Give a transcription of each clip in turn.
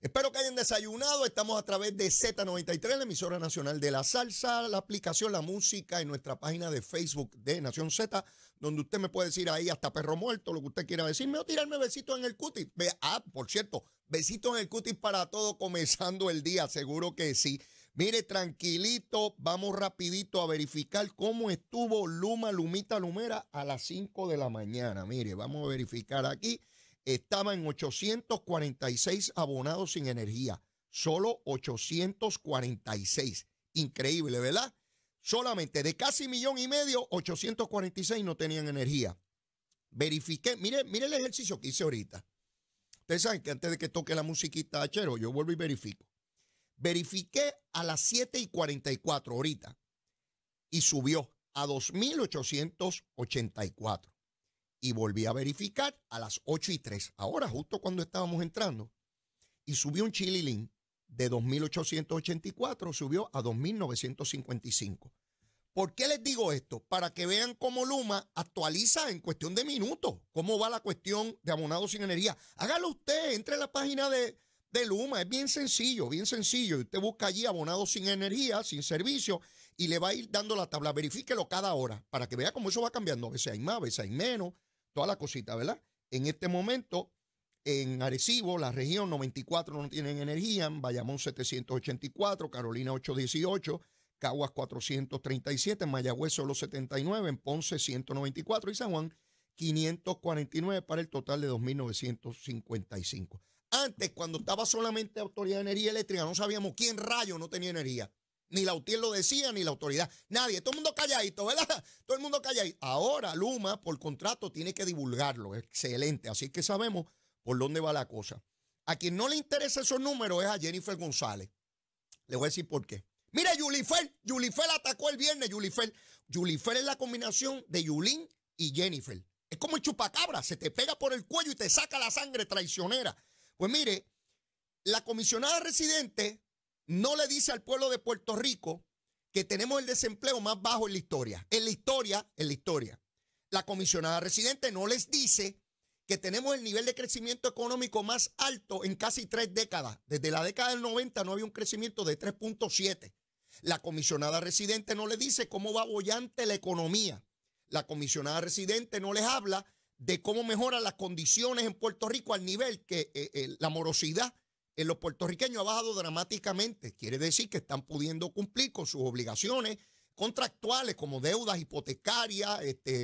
Espero que hayan desayunado. Estamos a través de Z93, la emisora nacional de la salsa, la aplicación La Música y nuestra página de Facebook de Nación Z, donde usted me puede decir ahí hasta perro muerto, lo que usted quiera decirme, o tirarme besitos en el cutis. Por cierto, besitos en el cutis para todo, comenzando el día, seguro que sí. Mire, tranquilito, vamos rapidito a verificar cómo estuvo Lumita Lumera a las 5 de la mañana. Mire, vamos a verificar aquí. Estaba en 846 abonados sin energía. Solo 846. Increíble, ¿verdad? Solamente de casi 1,5 millones, 846 no tenían energía. Verifiqué. Mire el ejercicio que hice ahorita. Ustedes saben que antes de que toque la musiquita, chero, yo vuelvo y verifico. Verifiqué a las 7:44 ahorita y subió a 2,884. Y volví a verificar a las 8:03, ahora justo cuando estábamos entrando, y subió un chililín de 2,884, subió a 2,955. ¿Por qué les digo esto? Para que vean cómo Luma actualiza en cuestión de minutos cómo va la cuestión de abonados sin energía. Hágalo usted, entre a la página de Luma, es bien sencillo, bien sencillo. Usted busca allí abonados sin energía, sin servicio, y le va a ir dando la tabla. Verifíquelo cada hora para que vea cómo eso va cambiando. A veces hay más, a veces hay menos. Toda la cosita, ¿verdad? En este momento, en Arecibo, la región 94 no tienen energía, en Bayamón 784, Carolina 818, Caguas 437, en Mayagüez solo 79, en Ponce 194 y San Juan 549 para el total de 2,955. Antes, cuando estaba solamente Autoridad de Energía Eléctrica, no sabíamos quién rayo no tenía energía. Ni la UTIER lo decía, ni la autoridad. Nadie. Todo el mundo calladito, ¿verdad? Todo el mundo calladito. Ahora Luma, por contrato, tiene que divulgarlo. Excelente. Así que sabemos por dónde va la cosa. A quien no le interesa esos números es a Jennifer González. Le voy a decir por qué. Mira, Yulifer. Yulifer atacó el viernes. Yulifer es la combinación de Yulín y Jennifer. Es como el chupacabra. Se te pega por el cuello y te saca la sangre traicionera. Pues mire, la comisionada residente no le dice al pueblo de Puerto Rico que tenemos el desempleo más bajo en la historia. En la historia. La comisionada residente no les dice que tenemos el nivel de crecimiento económico más alto en casi 3 décadas. Desde la década del 90 no había un crecimiento de 3.7. La comisionada residente no le dice cómo va boyante la economía. La comisionada residente no les habla de cómo mejoran las condiciones en Puerto Rico al nivel que la morosidad en los puertorriqueños ha bajado dramáticamente. Quiere decir que están pudiendo cumplir con sus obligaciones contractuales como deudas hipotecarias,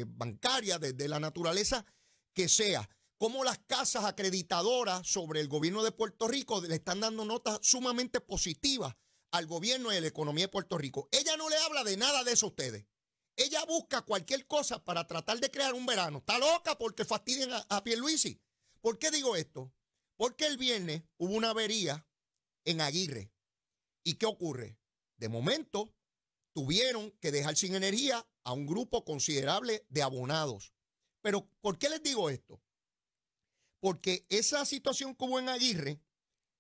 bancarias, de la naturaleza que sea. Como las casas acreditadoras sobre el gobierno de Puerto Rico le están dando notas sumamente positivas al gobierno y a la economía de Puerto Rico. Ella no le habla de nada de eso a ustedes. Ella busca cualquier cosa para tratar de crear un verano. Está loca porque fastidian a Pierluisi. ¿Por qué digo esto? Porque el viernes hubo una avería en Aguirre. ¿Y qué ocurre? De momento tuvieron que dejar sin energía a un grupo considerable de abonados. Pero ¿por qué les digo esto? Porque esa situación que hubo en Aguirre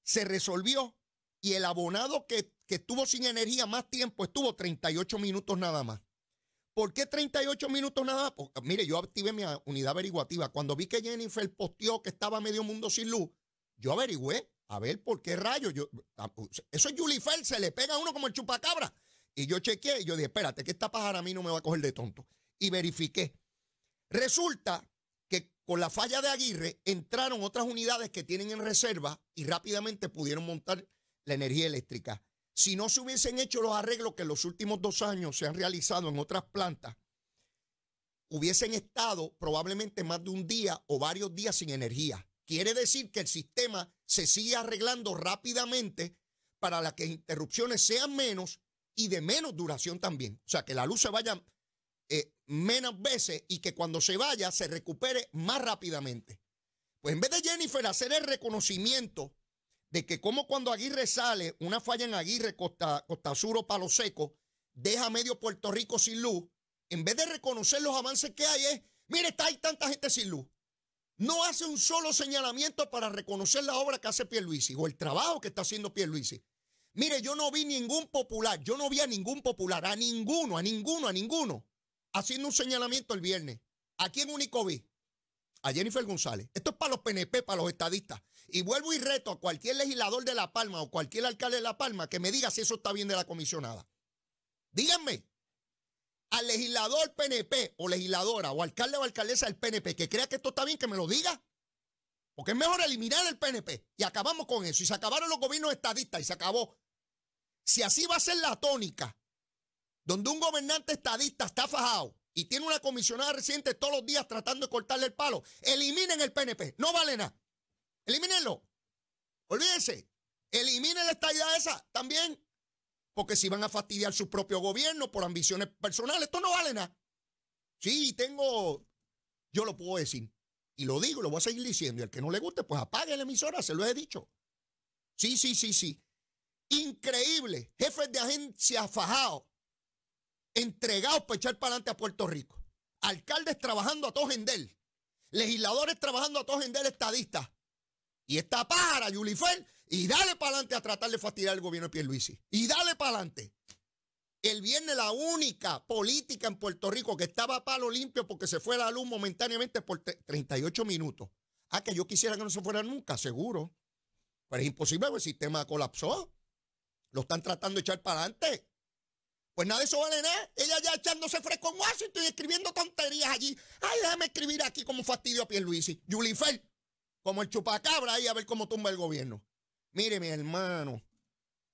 se resolvió y el abonado que estuvo sin energía más tiempo estuvo 38 minutos nada más. ¿Por qué 38 minutos nada más? Porque, mire, yo activé mi unidad averiguativa. Cuando vi que Jennifer posteó que estaba medio mundo sin luz, yo averigüé a ver por qué rayos. Eso es Yulifer, se le pega a uno como el chupacabra. Y yo chequeé y yo dije, espérate, que esta pájara a mí no me va a coger de tonto. Y verifiqué. Resulta que con la falla de Aguirre entraron otras unidades que tienen en reserva y rápidamente pudieron montar la energía eléctrica. Si no se hubiesen hecho los arreglos que en los últimos 2 años se han realizado en otras plantas, hubiesen estado probablemente más de un día o varios días sin energía. Quiere decir que el sistema se sigue arreglando rápidamente para que las interrupciones sean menos y de menos duración también. O sea, que la luz se vaya menos veces y que cuando se vaya se recupere más rápidamente. Pues en vez de Jennifer hacer el reconocimiento de que como cuando Aguirre sale, una falla en Aguirre, Costa Sur o Palo Seco, deja medio Puerto Rico sin luz, en vez de reconocer los avances que hay mire, hay tanta gente sin luz. No hace un solo señalamiento para reconocer la obra que hace Pierluisi o el trabajo que está haciendo Pierluisi. Mire, yo no vi ningún popular, a ninguno, haciendo un señalamiento el viernes. ¿A quién único vi? a Jennifer González. Esto es para los PNP, para los estadistas. Y vuelvo y reto a cualquier legislador de La Palma o cualquier alcalde de La Palma que me diga si eso está bien de la comisionada. Díganme, al legislador PNP o legisladora o alcalde o alcaldesa del PNP que crea que esto está bien, que me lo diga. Porque es mejor eliminar el PNP y acabamos con eso. Y se acabaron los gobiernos estadistas y se acabó. Si así va a ser la tónica, donde un gobernante estadista está fajado y tiene una comisionada reciente todos los días tratando de cortarle el palo, eliminen el PNP. No vale nada. Elimínenlo. Olvídense. Eliminen la estadidad esa también. Porque si van a fastidiar su propio gobierno por ambiciones personales, esto no vale nada. Sí, yo lo puedo decir. Y lo digo, lo voy a seguir diciendo. Y al que no le guste, pues apague la emisora, se lo he dicho. Sí. Increíble. Jefes de agencia fajados, entregados para echar para adelante a Puerto Rico. Alcaldes trabajando a todo gendel. Legisladores trabajando a todo gendel estadistas. Y esta pájara, Yulifer, y dale para adelante a tratar de fastidiar el gobierno de Pierluisi. Y dale para adelante. El viernes la única política en Puerto Rico que estaba a palo limpio porque se fue la luz momentáneamente por 38 minutos. Ah, que yo quisiera que no se fuera nunca, seguro. Pero es imposible porque el sistema colapsó. Lo están tratando de echar para adelante. Pues nada de eso vale nada. Ella ya echándose fresco en Washington y escribiendo tonterías allí. Ay, déjame escribir aquí como fastidio a Pierluisi. Yulifer, como el chupacabra ahí a ver cómo tumba el gobierno. Mire, mi hermano,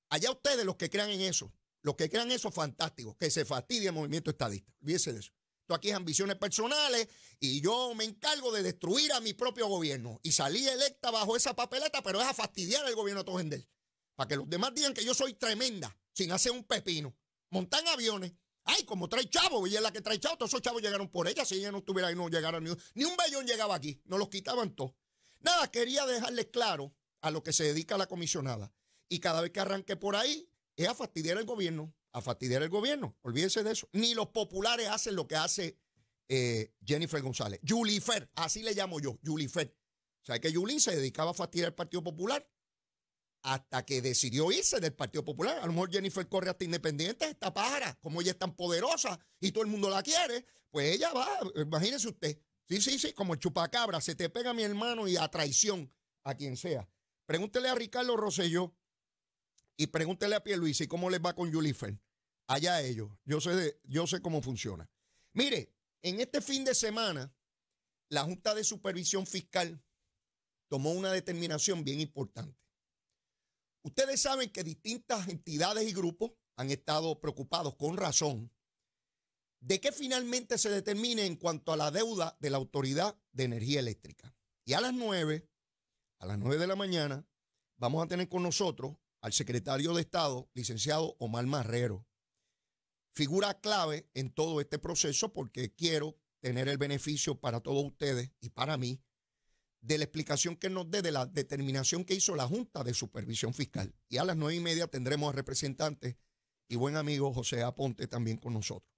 allá ustedes los que crean en eso. Los que crean eso, fantástico, que se fastidie el movimiento estadista. Olvídese de eso. Esto aquí es ambiciones personales y yo me encargo de destruir a mi propio gobierno. Y salí electa bajo esa papeleta, pero es a fastidiar al gobierno de Tojendel. Para que los demás digan que yo soy tremenda, sin hacer un pepino. Montan aviones. Ay, como trae chavo, ella es la que trae chavo. Todos esos chavos llegaron por ella. Si ella no estuviera ahí, no llegaron ni un vellón llegaba aquí. Nos los quitaban todos. Nada, quería dejarles claro a lo que se dedica la comisionada. Y cada vez que arranque por ahí, es a fastidiar el gobierno, olvídense de eso. Ni los populares hacen lo que hace Jennifer González. Yulifer, así le llamo yo, Yulifer. O sea que Yulín se dedicaba a fastidiar al Partido Popular hasta que decidió irse del Partido Popular. A lo mejor Jennifer corre hasta independiente, esta pájara, como ella es tan poderosa y todo el mundo la quiere, pues ella va, imagínese usted. Sí, como el chupacabra, se te pega a mi hermano y a traición a quien sea. Pregúntele a Ricardo Rosselló. Y pregúntele a Pierluisi cómo les va con Yulifer. Allá ellos. Yo sé cómo funciona. Mire, en este fin de semana, la Junta de Supervisión Fiscal tomó una determinación bien importante. Ustedes saben que distintas entidades y grupos han estado preocupados con razón de que finalmente se determine en cuanto a la deuda de la Autoridad de Energía Eléctrica. Y a las 9 de la mañana, vamos a tener con nosotros al secretario de Estado, licenciado Omar Marrero. Figura clave en todo este proceso porque quiero tener el beneficio para todos ustedes y para mí de la explicación que nos dé de la determinación que hizo la Junta de Supervisión Fiscal. Y a las 9:30 tendremos al representante y buen amigo José Aponte también con nosotros.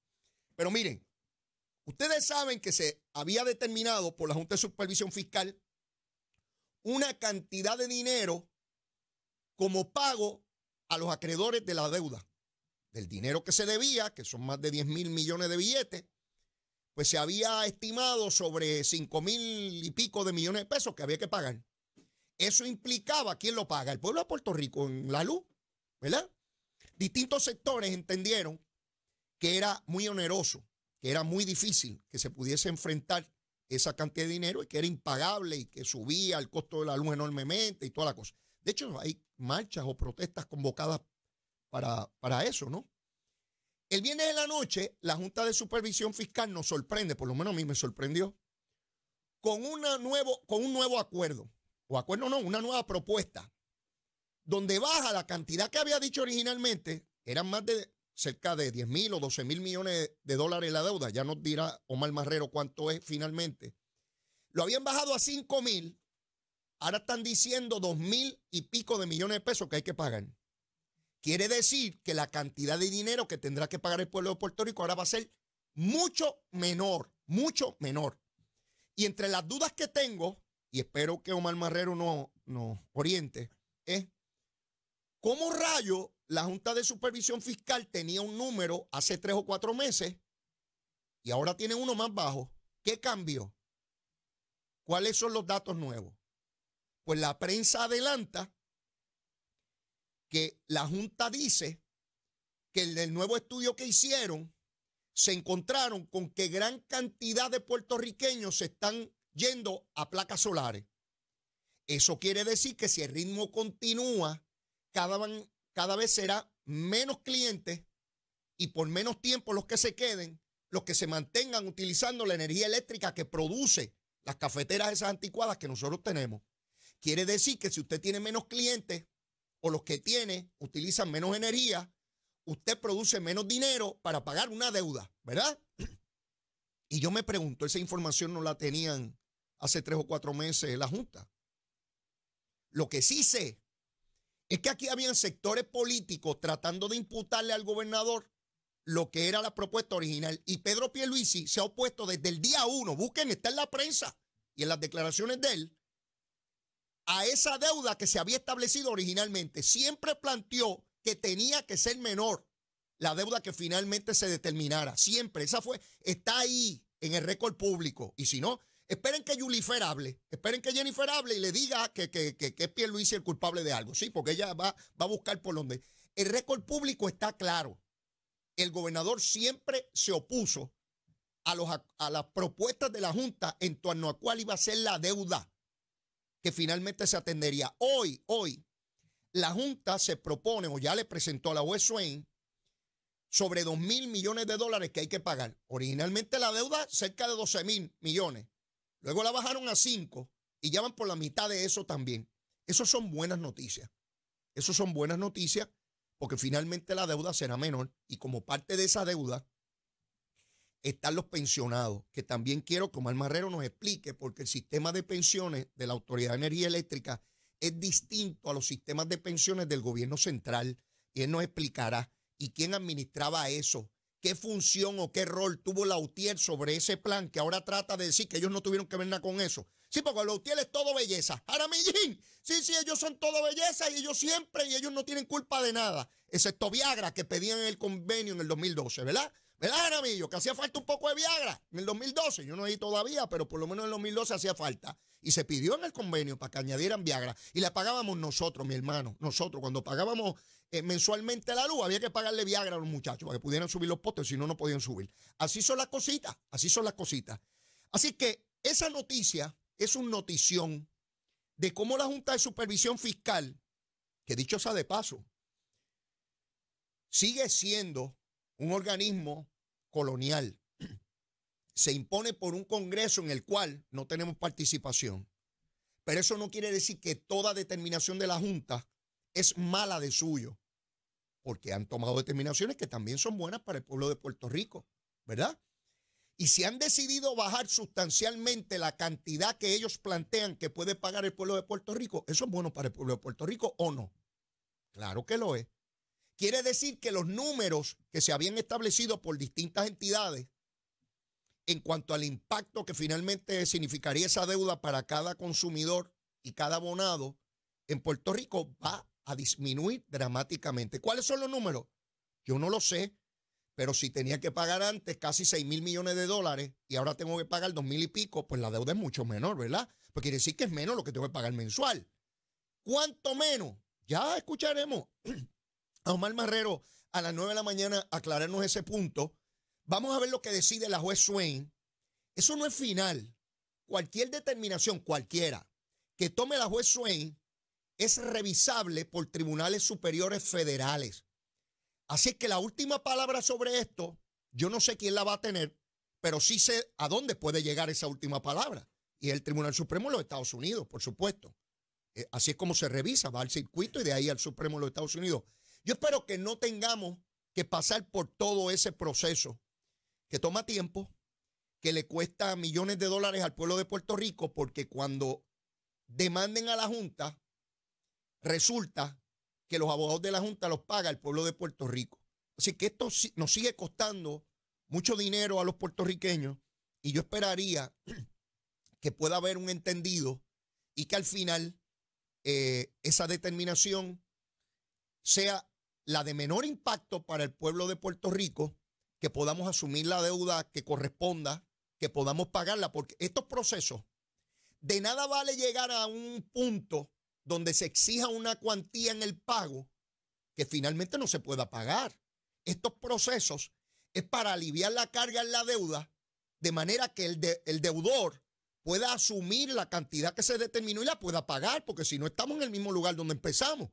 Pero miren, ustedes saben que se había determinado por la Junta de Supervisión Fiscal una cantidad de dinero como pago a los acreedores de la deuda. Del dinero que se debía, que son más de 10,000 millones de billetes, pues se había estimado sobre 5,000 y pico de millones de pesos que había que pagar. Eso implicaba, ¿quién lo paga? El pueblo de Puerto Rico en la luz, ¿verdad? Distintos sectores entendieron que era muy oneroso, que era muy difícil que se pudiese enfrentar esa cantidad de dinero y que era impagable y que subía el costo de la luz enormemente y toda la cosa. De hecho, hay marchas o protestas convocadas para eso, ¿no? El viernes de la noche, la Junta de Supervisión Fiscal nos sorprende, por lo menos a mí me sorprendió, con un nuevo acuerdo, una nueva propuesta, donde baja la cantidad que había dicho originalmente, eran más de cerca de 10,000 o 12,000 millones de dólares la deuda, ya nos dirá Omar Marrero cuánto es finalmente. Lo habían bajado a 5,000. Ahora están diciendo 2,000 y pico de millones de pesos que hay que pagar. Quiere decir que la cantidad de dinero que tendrá que pagar el pueblo de Puerto Rico ahora va a ser mucho menor. Y entre las dudas que tengo, y espero que Omar Marrero nos oriente, es cómo rayo la Junta de Supervisión Fiscal tenía un número hace 3 o 4 meses y ahora tiene uno más bajo. ¿Qué cambió? ¿Cuáles son los datos nuevos? Pues la prensa adelanta que la Junta dice que en el nuevo estudio que hicieron se encontraron con que gran cantidad de puertorriqueños se están yendo a placas solares. Eso quiere decir que si el ritmo continúa, cada vez será menos clientes y por menos tiempo los que se queden, los que se mantengan utilizando la energía eléctrica que produce las cafeteras esas anticuadas que nosotros tenemos. Quiere decir que si usted tiene menos clientes o los que tiene utilizan menos energía, usted produce menos dinero para pagar una deuda, ¿verdad? Y yo me pregunto, esa información no la tenían hace 3 o 4 meses en la Junta. Lo que sí sé es que aquí habían sectores políticos tratando de imputarle al gobernador lo que era la propuesta original. Y Pedro Pierluisi se ha opuesto desde el día 1, busquen, está en la prensa y en las declaraciones de él, a esa deuda que se había establecido originalmente. Siempre planteó que tenía que ser menor la deuda que finalmente se determinara. Siempre, está ahí en el récord público. Y si no, esperen que Jennifer hable y le diga que es Pierluisi el culpable de algo. Sí, porque ella va a buscar por donde. El récord público está claro. El gobernador siempre se opuso a las propuestas de la Junta en torno a cuál iba a ser la deuda que finalmente se atendería. Hoy, la Junta se propone o ya le presentó a la juez Swain sobre 2,000 millones de dólares que hay que pagar. Originalmente la deuda cerca de 12,000 millones. Luego la bajaron a 5 y ya van por la mitad de eso también. Esas son buenas noticias. Esas son buenas noticias porque finalmente la deuda será menor y como parte de esa deuda están los pensionados, que también quiero que Omar Marrero nos explique porque el sistema de pensiones de la Autoridad de Energía Eléctrica es distinto a los sistemas de pensiones del gobierno central y él nos explicará y quién administraba eso, qué función o qué rol tuvo la UTIER sobre ese plan que ahora trata de decir que ellos no tuvieron que ver nada con eso. Sí, porque la UTIER es todo belleza. Jaramillín, sí, ellos son todo belleza y ellos no tienen culpa de nada, excepto Viagra que pedían en el convenio en el 2012, ¿verdad? ¿Verdad, Jaramillo? Que hacía falta un poco de Viagra en el 2012. Yo no ahí todavía, pero por lo menos en el 2012 hacía falta. Y se pidió en el convenio para que añadieran Viagra. Y le pagábamos nosotros, mi hermano. Nosotros, cuando pagábamos mensualmente la luz, había que pagarle Viagra a los muchachos para que pudieran subir los postes, si no, no podían subir. Así son las cositas, así son las cositas. Así que esa noticia es una notición de cómo la Junta de Supervisión Fiscal, que dicho sea de paso, sigue siendo un organismo colonial. Se impone por un Congreso en el cual no tenemos participación. Pero eso no quiere decir que toda determinación de la Junta es mala de suyo, porque han tomado determinaciones que también son buenas para el pueblo de Puerto Rico, ¿verdad? Y si han decidido bajar sustancialmente la cantidad que ellos plantean que puede pagar el pueblo de Puerto Rico, ¿eso es bueno para el pueblo de Puerto Rico o no? Claro que lo es. Quiere decir que los números que se habían establecido por distintas entidades en cuanto al impacto que finalmente significaría esa deuda para cada consumidor y cada abonado en Puerto Rico va a disminuir dramáticamente. ¿Cuáles son los números? Yo no lo sé, pero si tenía que pagar antes casi 6,000 millones de dólares y ahora tengo que pagar 2,000 y pico, pues la deuda es mucho menor, ¿verdad? Pues quiere decir que es menos lo que tengo que pagar mensual. ¿Cuánto menos? Ya escucharemos a Omar Marrero a las 9 de la mañana aclararnos ese punto. Vamos a ver lo que decide la juez Swain. Eso no es final. Cualquier determinación, cualquiera, que tome la juez Swain es revisable por tribunales superiores federales. Así que la última palabra sobre esto, yo no sé quién la va a tener, pero sí sé a dónde puede llegar esa última palabra. Y es el Tribunal Supremo de los Estados Unidos, por supuesto. Así es como se revisa, va al circuito y de ahí al Supremo de los Estados Unidos. Yo espero que no tengamos que pasar por todo ese proceso que toma tiempo, que le cuesta millones de dólares al pueblo de Puerto Rico, porque cuando demanden a la Junta, resulta que los abogados de la Junta los paga el pueblo de Puerto Rico. Así que esto nos sigue costando mucho dinero a los puertorriqueños y yo esperaría que pueda haber un entendido y que al final esa determinación sea la de menor impacto para el pueblo de Puerto Rico, que podamos asumir la deuda que corresponda, que podamos pagarla, porque estos procesos De nada vale llegar a un punto donde se exija una cuantía en el pago que finalmente no se pueda pagar. Estos procesos es para aliviar la carga en la deuda de manera que el deudor pueda asumir la cantidad que se determinó y la pueda pagar, porque si no estamos en el mismo lugar donde empezamos,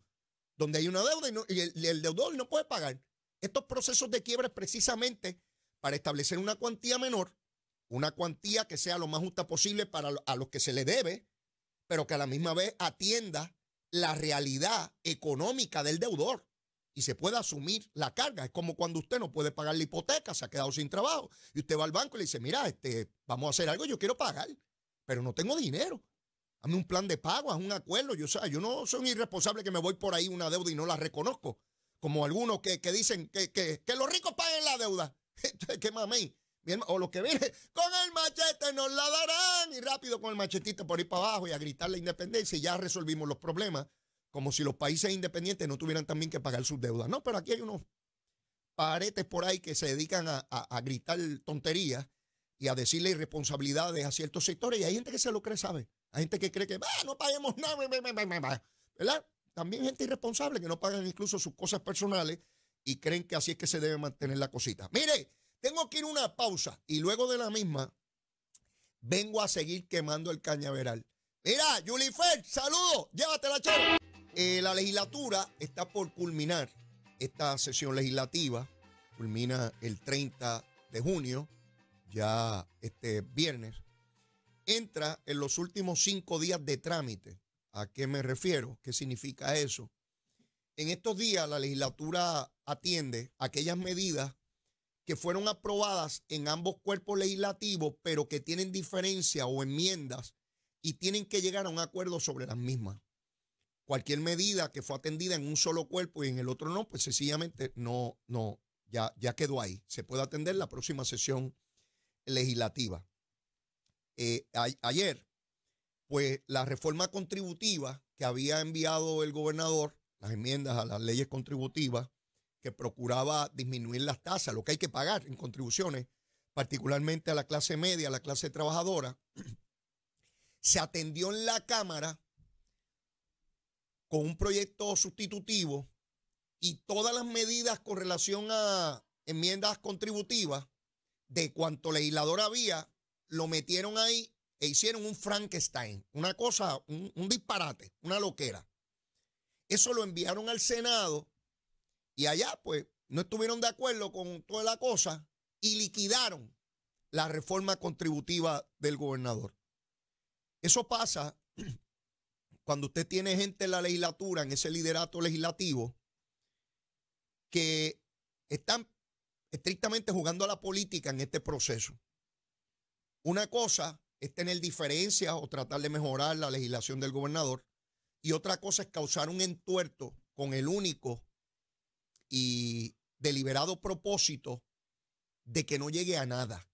donde hay una deuda y el deudor no puede pagar. Estos procesos de quiebra es precisamente para establecer una cuantía menor, una cuantía que sea lo más justa posible a los que se le debe, pero que a la misma vez atienda la realidad económica del deudor y se pueda asumir la carga. Es como cuando usted no puede pagar la hipoteca, se ha quedado sin trabajo y usted va al banco y le dice, mira, vamos a hacer algo, yo quiero pagar, pero no tengo dinero. Hazme un plan de pago, haz un acuerdo. Yo no soy un irresponsable que me voy por ahí una deuda y no la reconozco. Como algunos que dicen que los ricos paguen la deuda. ¿Qué mamey? O lo que viene, con el machete nos la darán. Y rápido con el machetito por ir para abajo y a gritar la independencia y ya resolvimos los problemas. Como si los países independientes no tuvieran también que pagar sus deudas. No, pero aquí hay unos paretes por ahí que se dedican a gritar tonterías y a decirle irresponsabilidades a ciertos sectores. Y hay gente que se lo cree, ¿sabe? Hay gente que cree que no paguemos nada, ¿verdad? También gente irresponsable que no pagan incluso sus cosas personales y creen que así es que se debe mantener la cosita. Mire, tengo que ir a una pausa y luego de la misma vengo a seguir quemando el cañaveral. Mira, Yulifer, saludos, llévatela, chero. La legislatura está por culminar esta sesión legislativa. Culmina el 30 de junio, ya este viernes. Entra en los últimos 5 días de trámite. ¿A qué me refiero? ¿Qué significa eso? En estos días la legislatura atiende aquellas medidas que fueron aprobadas en ambos cuerpos legislativos, pero que tienen diferencia o enmiendas y tienen que llegar a un acuerdo sobre las mismas. Cualquier medida que fue atendida en un solo cuerpo y en el otro no, pues sencillamente ya quedó ahí. Se puede atender la próxima sesión legislativa. Ayer, pues la reforma contributiva que había enviado el gobernador, las enmiendas a las leyes contributivas, que procuraba disminuir las tasas, lo que hay que pagar en contribuciones, particularmente a la clase media, a la clase trabajadora, se atendió en la Cámara con un proyecto sustitutivo y todas las medidas con relación a enmiendas contributivas de cuanto legislador había, lo metieron ahí e hicieron un Frankenstein, una cosa, un disparate, una loquera. Eso lo enviaron al Senado y allá pues no estuvieron de acuerdo con toda la cosa y liquidaron la reforma contributiva del gobernador. Eso pasa cuando usted tiene gente en la legislatura, en ese liderato legislativo, que están estrictamente jugando a la política en este proceso. Una cosa es tener diferencias o tratar de mejorar la legislación del gobernador y otra cosa es causar un entuerto con el único y deliberado propósito de que no llegue a nada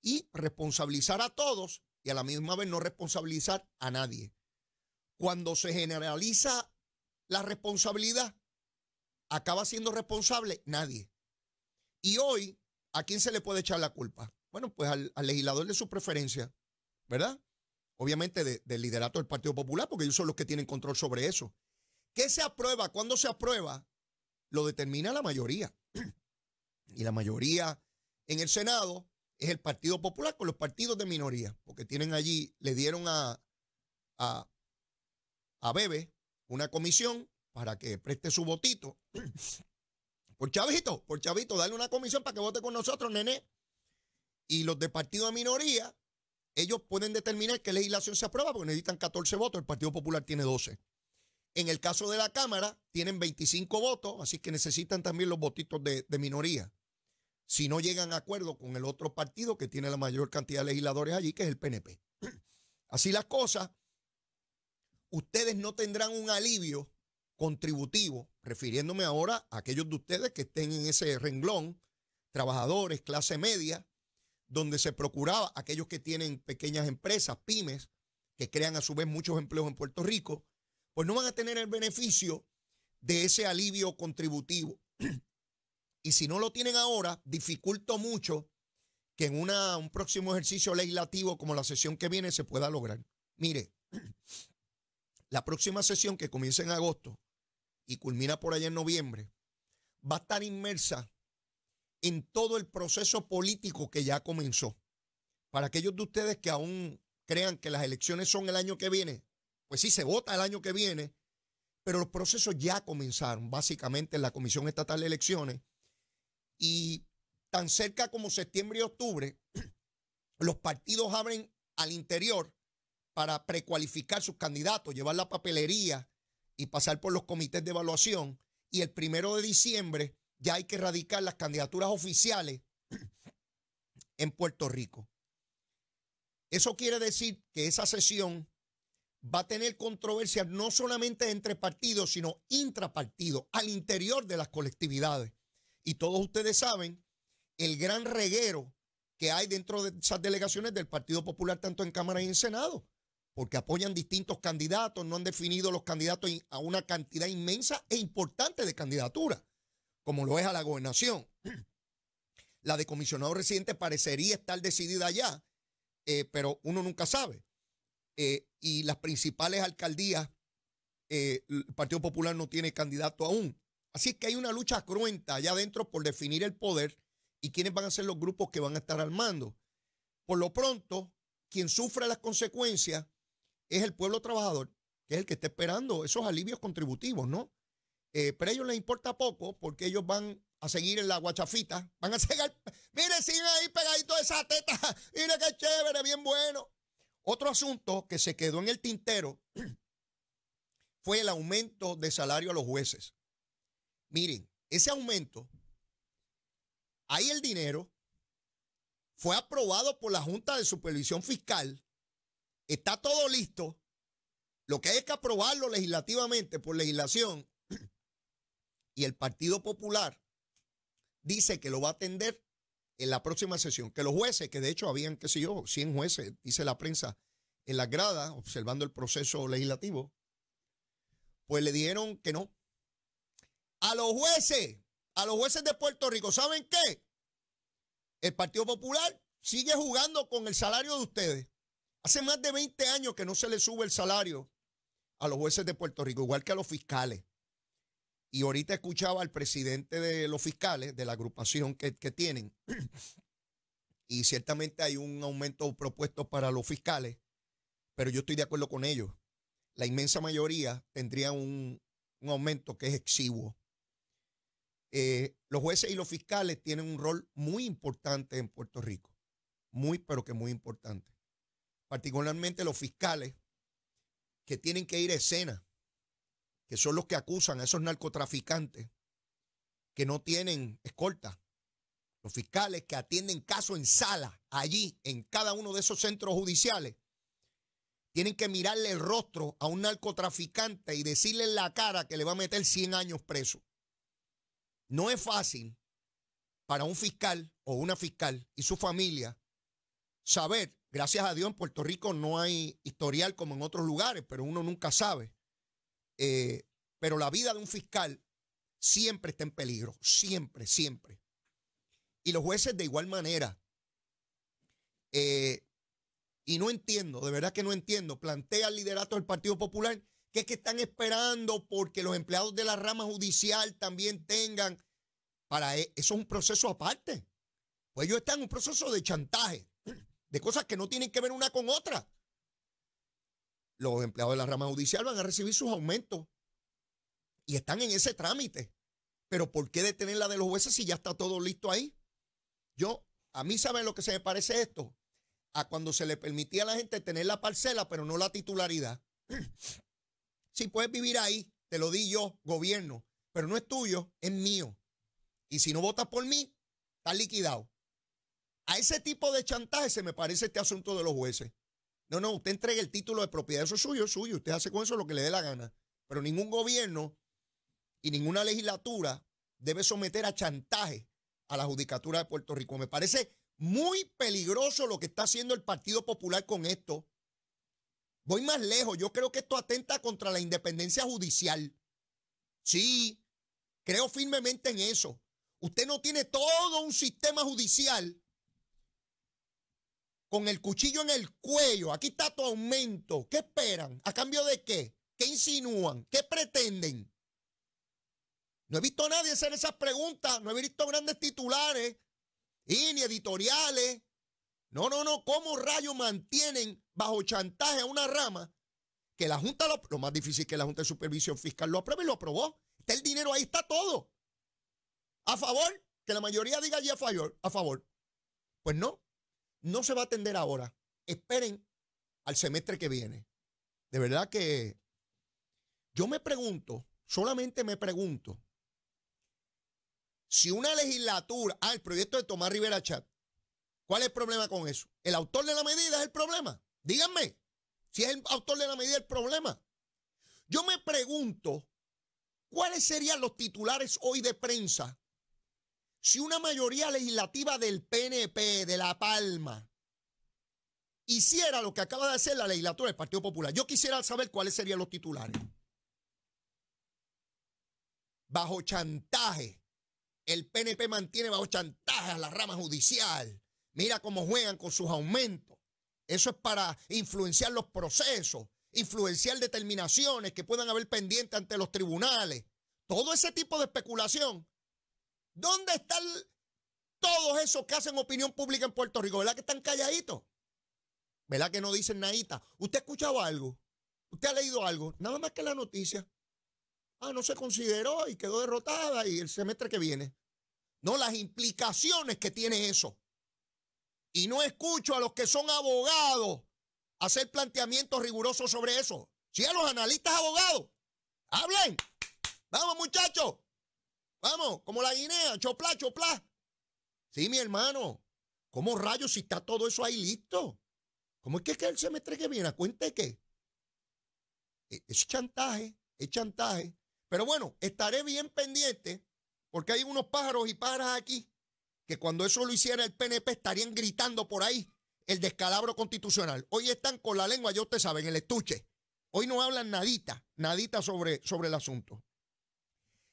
y responsabilizar a todos y a la misma vez no responsabilizar a nadie. Cuando se generaliza la responsabilidad, acaba siendo responsable nadie. Y hoy, ¿a quién se le puede echar la culpa? Bueno, pues al legislador de su preferencia, ¿verdad? Obviamente del liderato del Partido Popular, porque ellos son los que tienen control sobre eso. ¿Qué se aprueba? ¿Cuándo se aprueba? Lo determina la mayoría. Y la mayoría en el Senado es el Partido Popular con los partidos de minoría, porque tienen allí, le dieron a Bebe una comisión para que preste su votito. Por chavito, dale una comisión para que vote con nosotros, nene. Y los de partido de minoría, ellos pueden determinar qué legislación se aprueba porque necesitan 14 votos, el Partido Popular tiene 12. En el caso de la Cámara, tienen 25 votos, así que necesitan también los votitos de minoría. Si no llegan a acuerdo con el otro partido que tiene la mayor cantidad de legisladores allí, que es el PNP. Así las cosas, ustedes no tendrán un alivio contributivo, refiriéndome ahora a aquellos de ustedes que estén en ese renglón, trabajadores, clase media, donde se procuraba aquellos que tienen pequeñas empresas, pymes, que crean a su vez muchos empleos en Puerto Rico, pues no van a tener el beneficio de ese alivio contributivo. Y si no lo tienen ahora, dificulta mucho que en un próximo ejercicio legislativo como la sesión que viene se pueda lograr. Mire, la próxima sesión que comienza en agosto y culmina por allá en noviembre, va a estar inmersa en todo el proceso político que ya comenzó. Para aquellos de ustedes que aún crean que las elecciones son el año que viene, pues sí, se vota el año que viene, pero los procesos ya comenzaron, básicamente en la Comisión Estatal de Elecciones, y tan cerca como septiembre y octubre, los partidos abren al interior para precualificar sus candidatos, llevar la papelería y pasar por los comités de evaluación, y el 1 de diciembre ya hay que radicar las candidaturas oficiales en Puerto Rico. Eso quiere decir que esa sesión va a tener controversias no solamente entre partidos, sino intrapartidos, al interior de las colectividades. Y todos ustedes saben el gran reguero que hay dentro de esas delegaciones del Partido Popular, tanto en Cámara y en Senado, porque apoyan distintos candidatos, no han definido los candidatos a una cantidad inmensa e importante de candidaturas, como lo es a la gobernación. La de comisionado residente parecería estar decidida ya, pero uno nunca sabe. Y las principales alcaldías, el Partido Popular no tiene candidato aún. Así que hay una lucha cruenta allá adentro por definir el poder y quiénes van a ser los grupos que van a estar armando. Por lo pronto, quien sufre las consecuencias es el pueblo trabajador, que es el que está esperando esos alivios contributivos, ¿no? Pero a ellos les importa poco porque ellos van a seguir en la guachafita, van a seguir, mire, siguen ahí pegaditos de esa teta, mire qué chévere, bien bueno. Otro asunto que se quedó en el tintero fue el aumento de salario a los jueces. Miren, ese aumento, ahí el dinero fue aprobado por la Junta de Supervisión Fiscal, está todo listo, lo que hay es que aprobarlo legislativamente por legislación, y el Partido Popular dice que lo va a atender en la próxima sesión, que los jueces, que de hecho habían, qué sé yo, 100 jueces, dice la prensa, en las gradas, observando el proceso legislativo, pues le dijeron que no. A los jueces de Puerto Rico, ¿saben qué? El Partido Popular sigue jugando con el salario de ustedes. Hace más de 20 años que no se le sube el salario a los jueces de Puerto Rico, igual que a los fiscales. Y ahorita escuchaba al presidente de los fiscales, de la agrupación que tienen, y ciertamente hay un aumento propuesto para los fiscales, pero yo estoy de acuerdo con ellos. La inmensa mayoría tendría un aumento que es exiguo. Los jueces y los fiscales tienen un rol muy importante en Puerto Rico, muy, pero que muy importante. Particularmente los fiscales que tienen que ir a escena, que son los que acusan a esos narcotraficantes que no tienen escolta. Los fiscales que atienden casos en sala, allí, en cada uno de esos centros judiciales, tienen que mirarle el rostro a un narcotraficante y decirle en la cara que le va a meter 100 años preso. No es fácil para un fiscal o una fiscal y su familia saber, gracias a Dios en Puerto Rico no hay historial como en otros lugares, pero uno nunca sabe. Pero la vida de un fiscal siempre está en peligro, siempre, siempre. Y los jueces de igual manera. Y no entiendo, de verdad que no entiendo, plantea el liderato del Partido Popular que es que están esperando porque los empleados de la rama judicial también tengan, eso es un proceso aparte. Pues ellos están en un proceso de chantaje, de cosas que no tienen que ver una con otra. Los empleados de la rama judicial van a recibir sus aumentos y están en ese trámite. Pero ¿por qué detener la de los jueces si ya está todo listo ahí? A mí, ¿saben lo que se me parece esto? A cuando se le permitía a la gente tener la parcela, pero no la titularidad. Si puedes vivir ahí, te lo di yo, gobierno, pero no es tuyo, es mío. Y si no votas por mí, estás liquidado. A ese tipo de chantaje se me parece este asunto de los jueces. No, usted entrega el título de propiedad, eso es suyo, usted hace con eso lo que le dé la gana. Pero ningún gobierno y ninguna legislatura debe someter a chantaje a la judicatura de Puerto Rico. Me parece muy peligroso lo que está haciendo el Partido Popular con esto. Voy más lejos, yo creo que esto atenta contra la independencia judicial. Sí, creo firmemente en eso. Usted no tiene todo un sistema judicial con el cuchillo en el cuello. Aquí está tu aumento. ¿Qué esperan? ¿A cambio de qué? ¿Qué insinúan? ¿Qué pretenden? No he visto a nadie hacer esas preguntas. No he visto grandes titulares y ni editoriales. No. ¿Cómo rayos mantienen bajo chantaje a una rama que la Junta, lo más difícil es que la Junta de Supervisión Fiscal lo apruebe y lo aprobó? Está el dinero, ahí está todo. A favor, que la mayoría diga ya a favor. Pues no se va a atender ahora. Esperen al semestre que viene. De verdad que yo me pregunto, solamente me pregunto, si una legislatura, el proyecto de Tomás Rivera Chat, ¿cuál es el problema con eso? ¿El autor de la medida es el problema? Díganme, si es el autor de la medida el problema. Yo me pregunto, ¿cuáles serían los titulares hoy de prensa si una mayoría legislativa del PNP, de La Palma, hiciera lo que acaba de hacer la legislatura del Partido Popular? Yo quisiera saber cuáles serían los titulares. Bajo chantaje. El PNP mantiene bajo chantaje a la rama judicial. Mira cómo juegan con sus aumentos. Eso es para influenciar los procesos, influenciar determinaciones que puedan haber pendientes ante los tribunales. Todo ese tipo de especulación. ¿Dónde están todos esos que hacen opinión pública en Puerto Rico? ¿Verdad que están calladitos? ¿Verdad que no dicen nadita? ¿Usted ha escuchado algo? ¿Usted ha leído algo? Nada más que la noticia. No se consideró y quedó derrotada y el semestre que viene. No, las implicaciones que tiene eso. Y no escucho a los que son abogados hacer planteamientos rigurosos sobre eso. Sí, a los analistas abogados. ¡Hablen! ¡Vamos, muchachos! ¡Vamos! Como la guinea, choplá, choplá. Sí, mi hermano. ¿Cómo rayos si está todo eso ahí listo? ¿Cómo es que el semestre que viene? ¿Cuente qué? Es chantaje, es chantaje. Pero bueno, estaré bien pendiente porque hay unos pájaros y pájaras aquí que cuando eso lo hiciera el PNP estarían gritando por ahí el descalabro constitucional. Hoy están con la lengua, ya ustedes saben, el estuche. Hoy no hablan nadita sobre el asunto.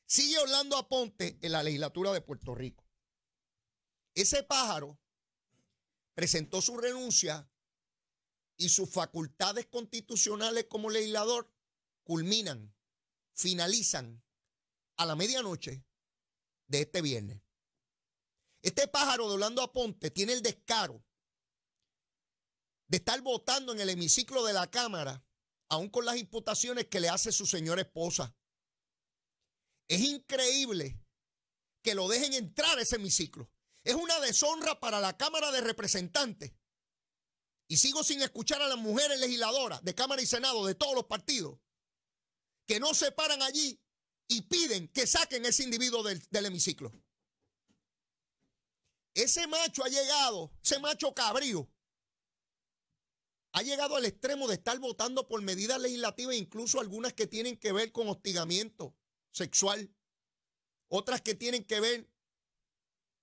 Sigue Orlando Aponte en la legislatura de Puerto Rico. Ese pájaro presentó su renuncia y sus facultades constitucionales como legislador finalizan a la medianoche de este viernes. Este pájaro de Orlando Aponte tiene el descaro de estar votando en el hemiciclo de la Cámara, aún con las imputaciones que le hace su señora esposa. Es increíble que lo dejen entrar a ese hemiciclo. Es una deshonra para la Cámara de Representantes. Y sigo sin escuchar a las mujeres legisladoras de Cámara y Senado de todos los partidos que no se paran allí y piden que saquen ese individuo del hemiciclo. Ese macho ha llegado, ese macho cabrío, ha llegado al extremo de estar votando por medidas legislativas, incluso algunas que tienen que ver con hostigamiento sexual, otras que tienen que ver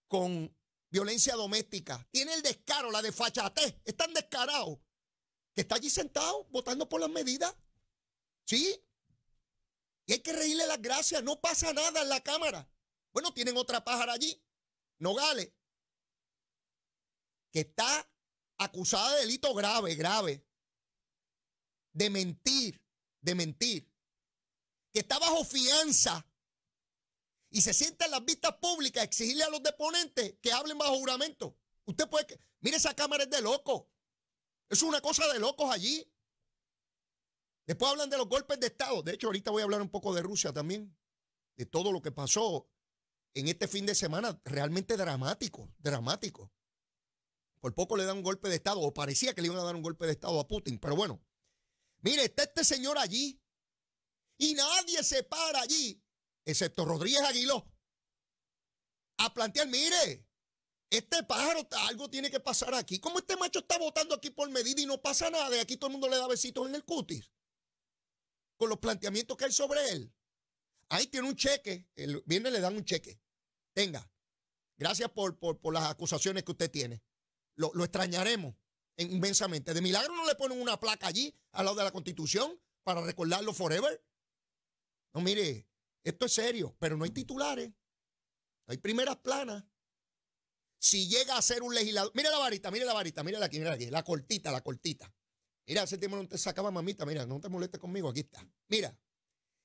con violencia doméstica. Tiene el descaro, la desfachatez, es tan descarado que está allí sentado votando por las medidas. ¿Sí? Y hay que reírle las gracias, no pasa nada en la Cámara. Bueno, tienen otra pájara allí, Nogales, que está acusada de delito grave, de mentir, que está bajo fianza y se sienta en las vistas públicas a exigirle a los deponentes que hablen bajo juramento. Usted puede, mire, esa Cámara es de locos. Es una cosa de locos allí. Después hablan de los golpes de Estado. De hecho, ahorita voy a hablar un poco de Rusia también, de todo lo que pasó en este fin de semana, realmente dramático. Por poco le dan un golpe de Estado, o parecía que le iban a dar un golpe de Estado a Putin, pero bueno. Mire, está este señor allí y nadie se para allí, excepto Rodríguez Aguiló, a plantear, mire, este pájaro, algo tiene que pasar aquí. ¿Cómo este macho está votando aquí por medida y no pasa nada? Y aquí todo el mundo le da besitos en el cutis con los planteamientos que hay sobre él. Ahí tiene un cheque, el viernes le dan un cheque. Tenga, gracias por las acusaciones que usted tiene. Lo extrañaremos inmensamente. De milagro no le ponen una placa allí al lado de la Constitución para recordarlo forever. No, mire, esto es serio, pero no hay titulares, hay primeras planas. si llega a ser un legislador, mira la varita, mira aquí, la cortita, la cortita. Mira, hace tiempo no te sacaba, mamita, mira, no te molestes conmigo, aquí está. Mira,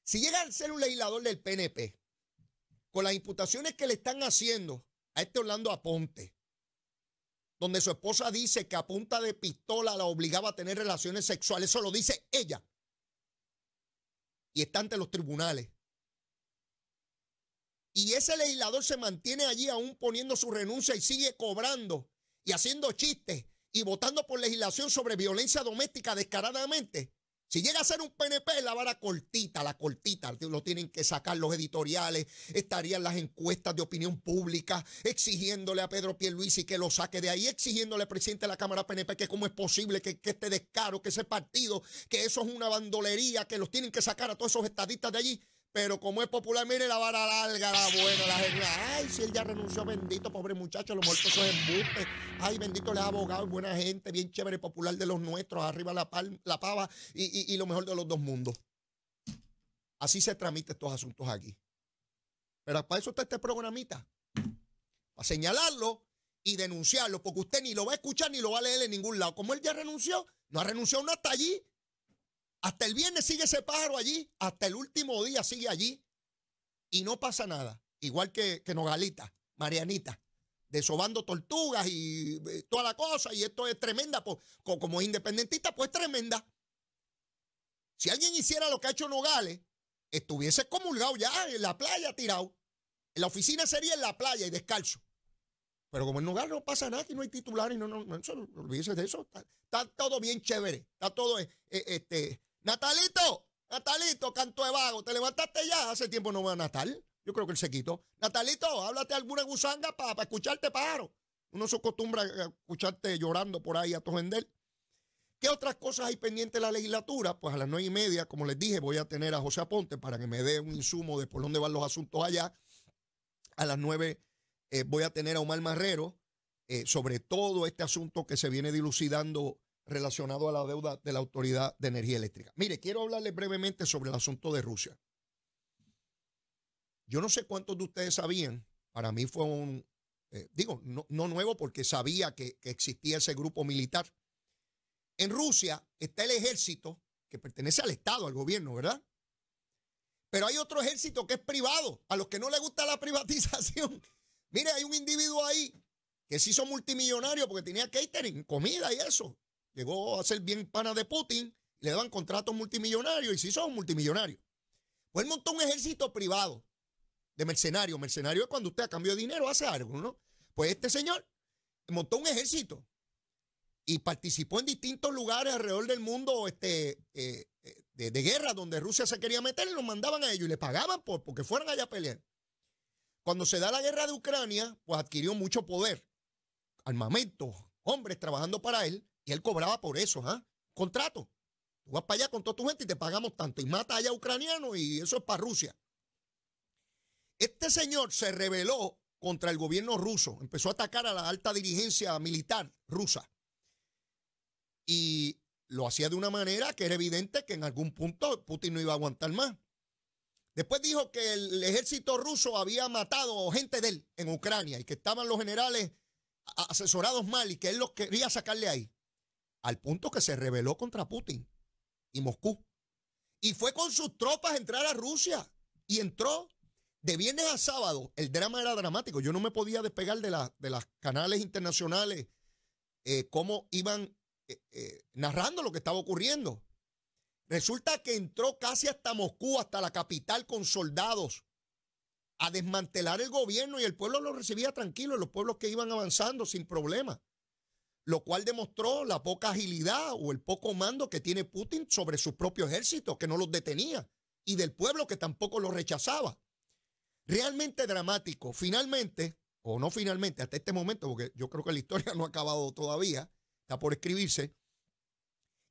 si llega a ser un legislador del PNP, con las imputaciones que le están haciendo a este Orlando Aponte, donde su esposa dice que a punta de pistola la obligaba a tener relaciones sexuales, eso lo dice ella, y está ante los tribunales. Y ese legislador se mantiene allí aún poniendo su renuncia y sigue cobrando y haciendo chistes y votando por legislación sobre violencia doméstica descaradamente. Si llega a ser un PNP, la vara cortita, lo tienen que sacar los editoriales, estarían las encuestas de opinión pública, exigiéndole a Pedro Pierluisi que lo saque de ahí, exigiéndole al presidente de la Cámara PNP que cómo es posible que este descaro, que ese partido, que eso es una bandolería, que los tienen que sacar a todos esos estadistas de allí. Pero como es popular, mire la vara larga, la buena, la gente. Ay, si él ya renunció, bendito, pobre muchacho, a lo mejor eso es embuste. Ay, bendito, le es abogado, buena gente, bien chévere, popular de los nuestros, arriba la pava y lo mejor de los dos mundos. Así se tramitan estos asuntos aquí. Pero para eso está este programita. Para señalarlo y denunciarlo, porque usted ni lo va a escuchar ni lo va a leer en ningún lado. Como él ya renunció, no ha renunciado, no hasta allí. Hasta el viernes sigue ese pájaro allí, hasta el último día sigue allí y no pasa nada. Igual que Nogalita, Marianita, desobando tortugas y toda la cosa, y esto es tremenda, pues, como independentista, pues tremenda. Si alguien hiciera lo que ha hecho Nogales, estuviese comulgado ya en la playa tirado. En la oficina sería en la playa y descalzo. Pero como en Nogales no pasa nada, aquí no hay titulares, no, olvídese de eso. Está todo bien chévere, está todo Natalito, canto de vago, ¿te levantaste ya? Hace tiempo no veo a Natal. Yo creo que él se quitó. Natalito, háblate alguna gusanga para escucharte, pájaro. Uno se acostumbra a escucharte llorando por ahí a tu vender. ¿Qué otras cosas hay pendientes de la legislatura? Pues a las 9:30, como les dije, voy a tener a José Aponte para que me dé un insumo de por dónde van los asuntos allá. A las 9 voy a tener a Omar Marrero sobre todo este asunto que se viene dilucidando relacionado a la deuda de la Autoridad de Energía Eléctrica. Mire, quiero hablarles brevemente sobre el asunto de Rusia. Yo no sé cuántos de ustedes sabían, para mí fue no nuevo porque sabía que existía ese grupo militar. En Rusia está el ejército que pertenece al Estado, al gobierno, ¿verdad? Pero hay otro ejército que es privado, a los que no les gusta la privatización. Mire, hay un individuo ahí que se hizo multimillonario porque tenía catering, comida y eso. Llegó a ser bien pana de Putin, le daban contratos multimillonarios y se hizo un multimillonario. Pues él montó un ejército privado de mercenarios. Mercenario es cuando usted a cambio de dinero hace algo, ¿no? Pues este señor montó un ejército y participó en distintos lugares alrededor del mundo de guerra donde Rusia se quería meter y los mandaban a ellos y le pagaban porque fueran allá a pelear. Cuando se da la guerra de Ucrania, pues adquirió mucho poder, armamento, hombres trabajando para él y él cobraba por eso, contrato. Tú vas para allá con toda tu gente y te pagamos tanto y mata allá a ucranianos y eso es para Rusia. Este señor se rebeló contra el gobierno ruso, empezó a atacar a la alta dirigencia militar rusa y lo hacía de una manera que era evidente que en algún punto Putin no iba a aguantar más. Después dijo que el ejército ruso había matado gente de él en Ucrania y que estaban los generales asesorados mal y que él los quería sacarle ahí. Al punto que se rebeló contra Putin y Moscú. Y fue con sus tropas a entrar a Rusia. Y entró de viernes a sábado. El drama era dramático. Yo no me podía despegar de las canales internacionales, cómo iban narrando lo que estaba ocurriendo. Resulta que entró casi hasta Moscú, hasta la capital, con soldados a desmantelar el gobierno y el pueblo lo recibía tranquilo, los pueblos que iban avanzando sin problema, lo cual demostró la poca agilidad o el poco mando que tiene Putin sobre su propio ejército, que no los detenía, y del pueblo que tampoco los rechazaba. Realmente dramático. Finalmente, o no finalmente, hasta este momento, porque yo creo que la historia no ha acabado todavía, está por escribirse,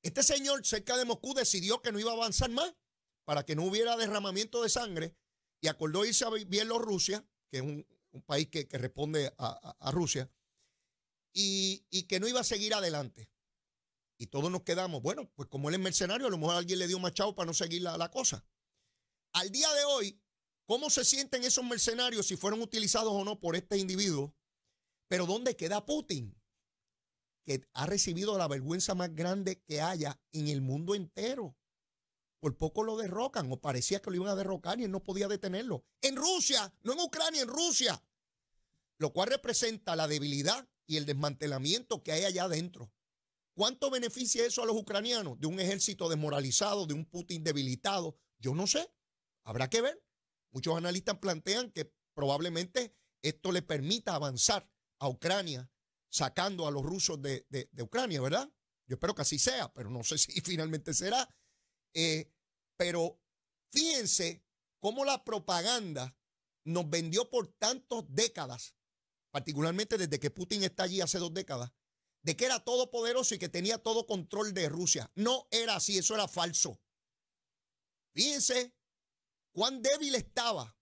este señor cerca de Moscú decidió que no iba a avanzar más para que no hubiera derramamiento de sangre y acordó irse a Bielorrusia, que es un país que responde a Rusia, y que no iba a seguir adelante. Y todos nos quedamos, bueno, pues como él es mercenario, a lo mejor alguien le dio machado para no seguir la cosa. Al día de hoy, ¿cómo se sienten esos mercenarios si fueron utilizados o no por este individuo? Pero ¿dónde queda Putin? Que ha recibido la vergüenza más grande que haya en el mundo entero. Por poco lo derrocan, o parecía que lo iban a derrocar y él no podía detenerlo. En Rusia, no en Ucrania, en Rusia. Lo cual representa la debilidad y el desmantelamiento que hay allá adentro. ¿Cuánto beneficia eso a los ucranianos? De un ejército desmoralizado, de un Putin debilitado. Yo no sé, habrá que ver. Muchos analistas plantean que probablemente esto le permita avanzar a Ucrania, sacando a los rusos de Ucrania, ¿verdad? Yo espero que así sea, pero no sé si finalmente será. Pero fíjense cómo la propaganda nos vendió por tantas décadas, particularmente desde que Putin está allí hace 2 décadas, de que era todopoderoso y que tenía todo control de Rusia. No era así, eso era falso. Fíjense cuán débil estaba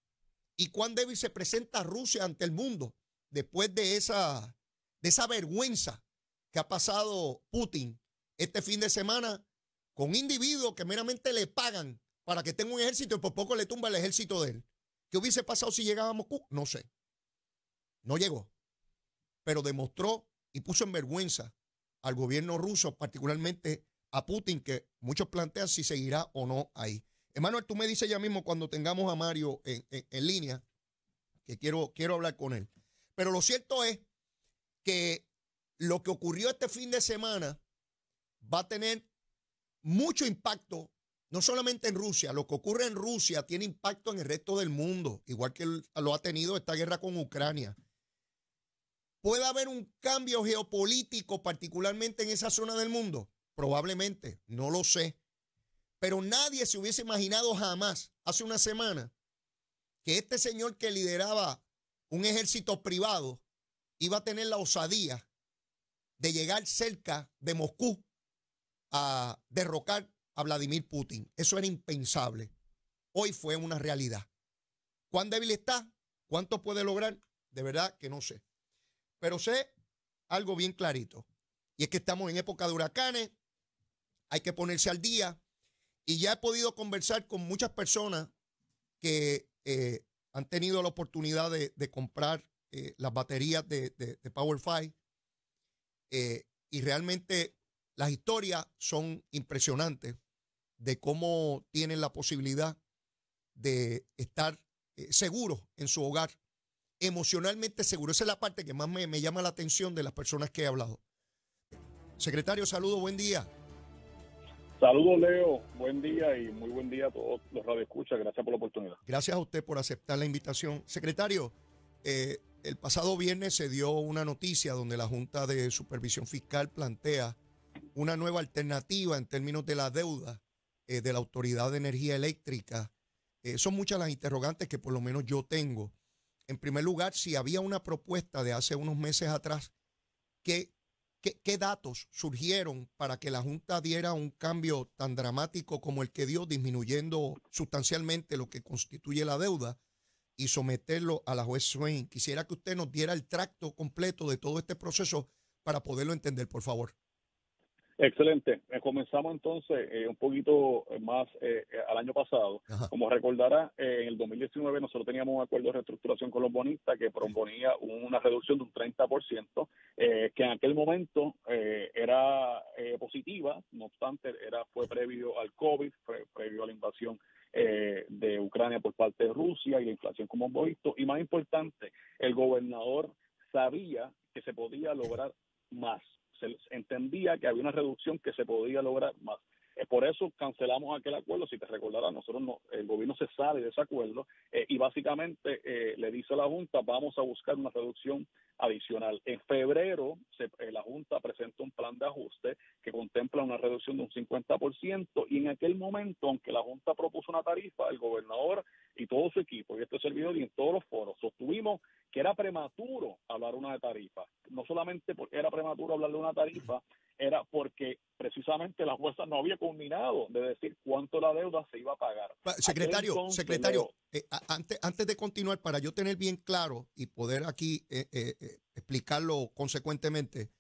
y cuán débil se presenta Rusia ante el mundo después de esa vergüenza que ha pasado Putin este fin de semana con individuos que meramente le pagan para que tenga un ejército y por poco le tumba el ejército de él. ¿Qué hubiese pasado si llegaba a Moscú? No sé. No llegó. Pero demostró y puso en vergüenza al gobierno ruso, particularmente a Putin, que muchos plantean si seguirá o no ahí. Emanuel, tú me dices ya mismo cuando tengamos a Mario en línea, que quiero hablar con él. Pero lo cierto es que lo que ocurrió este fin de semana va a tener mucho impacto, no solamente en Rusia. Lo que ocurre en Rusia tiene impacto en el resto del mundo, igual que lo ha tenido esta guerra con Ucrania. ¿Puede haber un cambio geopolítico, particularmente en esa zona del mundo? Probablemente, no lo sé. Pero nadie se hubiese imaginado jamás, hace una semana, que este señor que lideraba un ejército privado iba a tener la osadía de llegar cerca de Moscú a derrocar a Vladimir Putin. Eso era impensable. Hoy fue una realidad. ¿Cuán débil está? ¿Cuánto puede lograr? De verdad que no sé. Pero sé algo bien clarito. Y es que estamos en época de huracanes. Hay que ponerse al día. Y ya he podido conversar con muchas personas que han tenido la oportunidad de comprar las baterías de Power 5. Y realmente las historias son impresionantes de cómo tienen la posibilidad de estar seguros en su hogar, emocionalmente seguros. Esa es la parte que más me llama la atención de las personas que he hablado. Secretario, saludo, buen día. Saludos, Leo, buen día y muy buen día a todos los radioescuchas. Gracias por la oportunidad. Gracias a usted por aceptar la invitación. Secretario, el pasado viernes se dio una noticia donde la Junta de Supervisión Fiscal plantea una nueva alternativa en términos de la deuda de la Autoridad de Energía Eléctrica. Son muchas las interrogantes que por lo menos yo tengo. En primer lugar, si había una propuesta de hace unos meses atrás, ¿qué datos surgieron para que la Junta diera un cambio tan dramático como el que dio, disminuyendo sustancialmente lo que constituye la deuda y someterlo a la juez Swain? Quisiera que usted nos diera el tracto completo de todo este proceso para poderlo entender, por favor. Excelente. Comenzamos entonces un poquito más al año pasado. Ajá. Como recordará, en el 2019 nosotros teníamos un acuerdo de reestructuración con los bonistas que proponía una reducción de un 30%, que en aquel momento era positiva. No obstante, fue previo al COVID, fue previo a la invasión de Ucrania por parte de Rusia y la inflación como hemos visto. Y más importante, el gobernador sabía que se podía lograr más. Se entendía que había una reducción que se podía lograr más. Por eso cancelamos aquel acuerdo. Si te recordarás, el gobierno se sale de ese acuerdo y básicamente le dice a la Junta, vamos a buscar una reducción adicional. En febrero, la Junta presenta un plan de ajuste que contempla una reducción de un 50% y en aquel momento, aunque la Junta propuso una tarifa, el gobernador y todo su equipo y este servidor y en todos los foros sostuvimos que era prematuro hablar una tarifa. No solamente porque era prematuro hablar de una tarifa, era porque precisamente la jueza no había culminado de decir cuánto la deuda se iba a pagar. Secretario, antes de continuar, para yo tener bien claro y poder aquí explicarlo consecuentemente,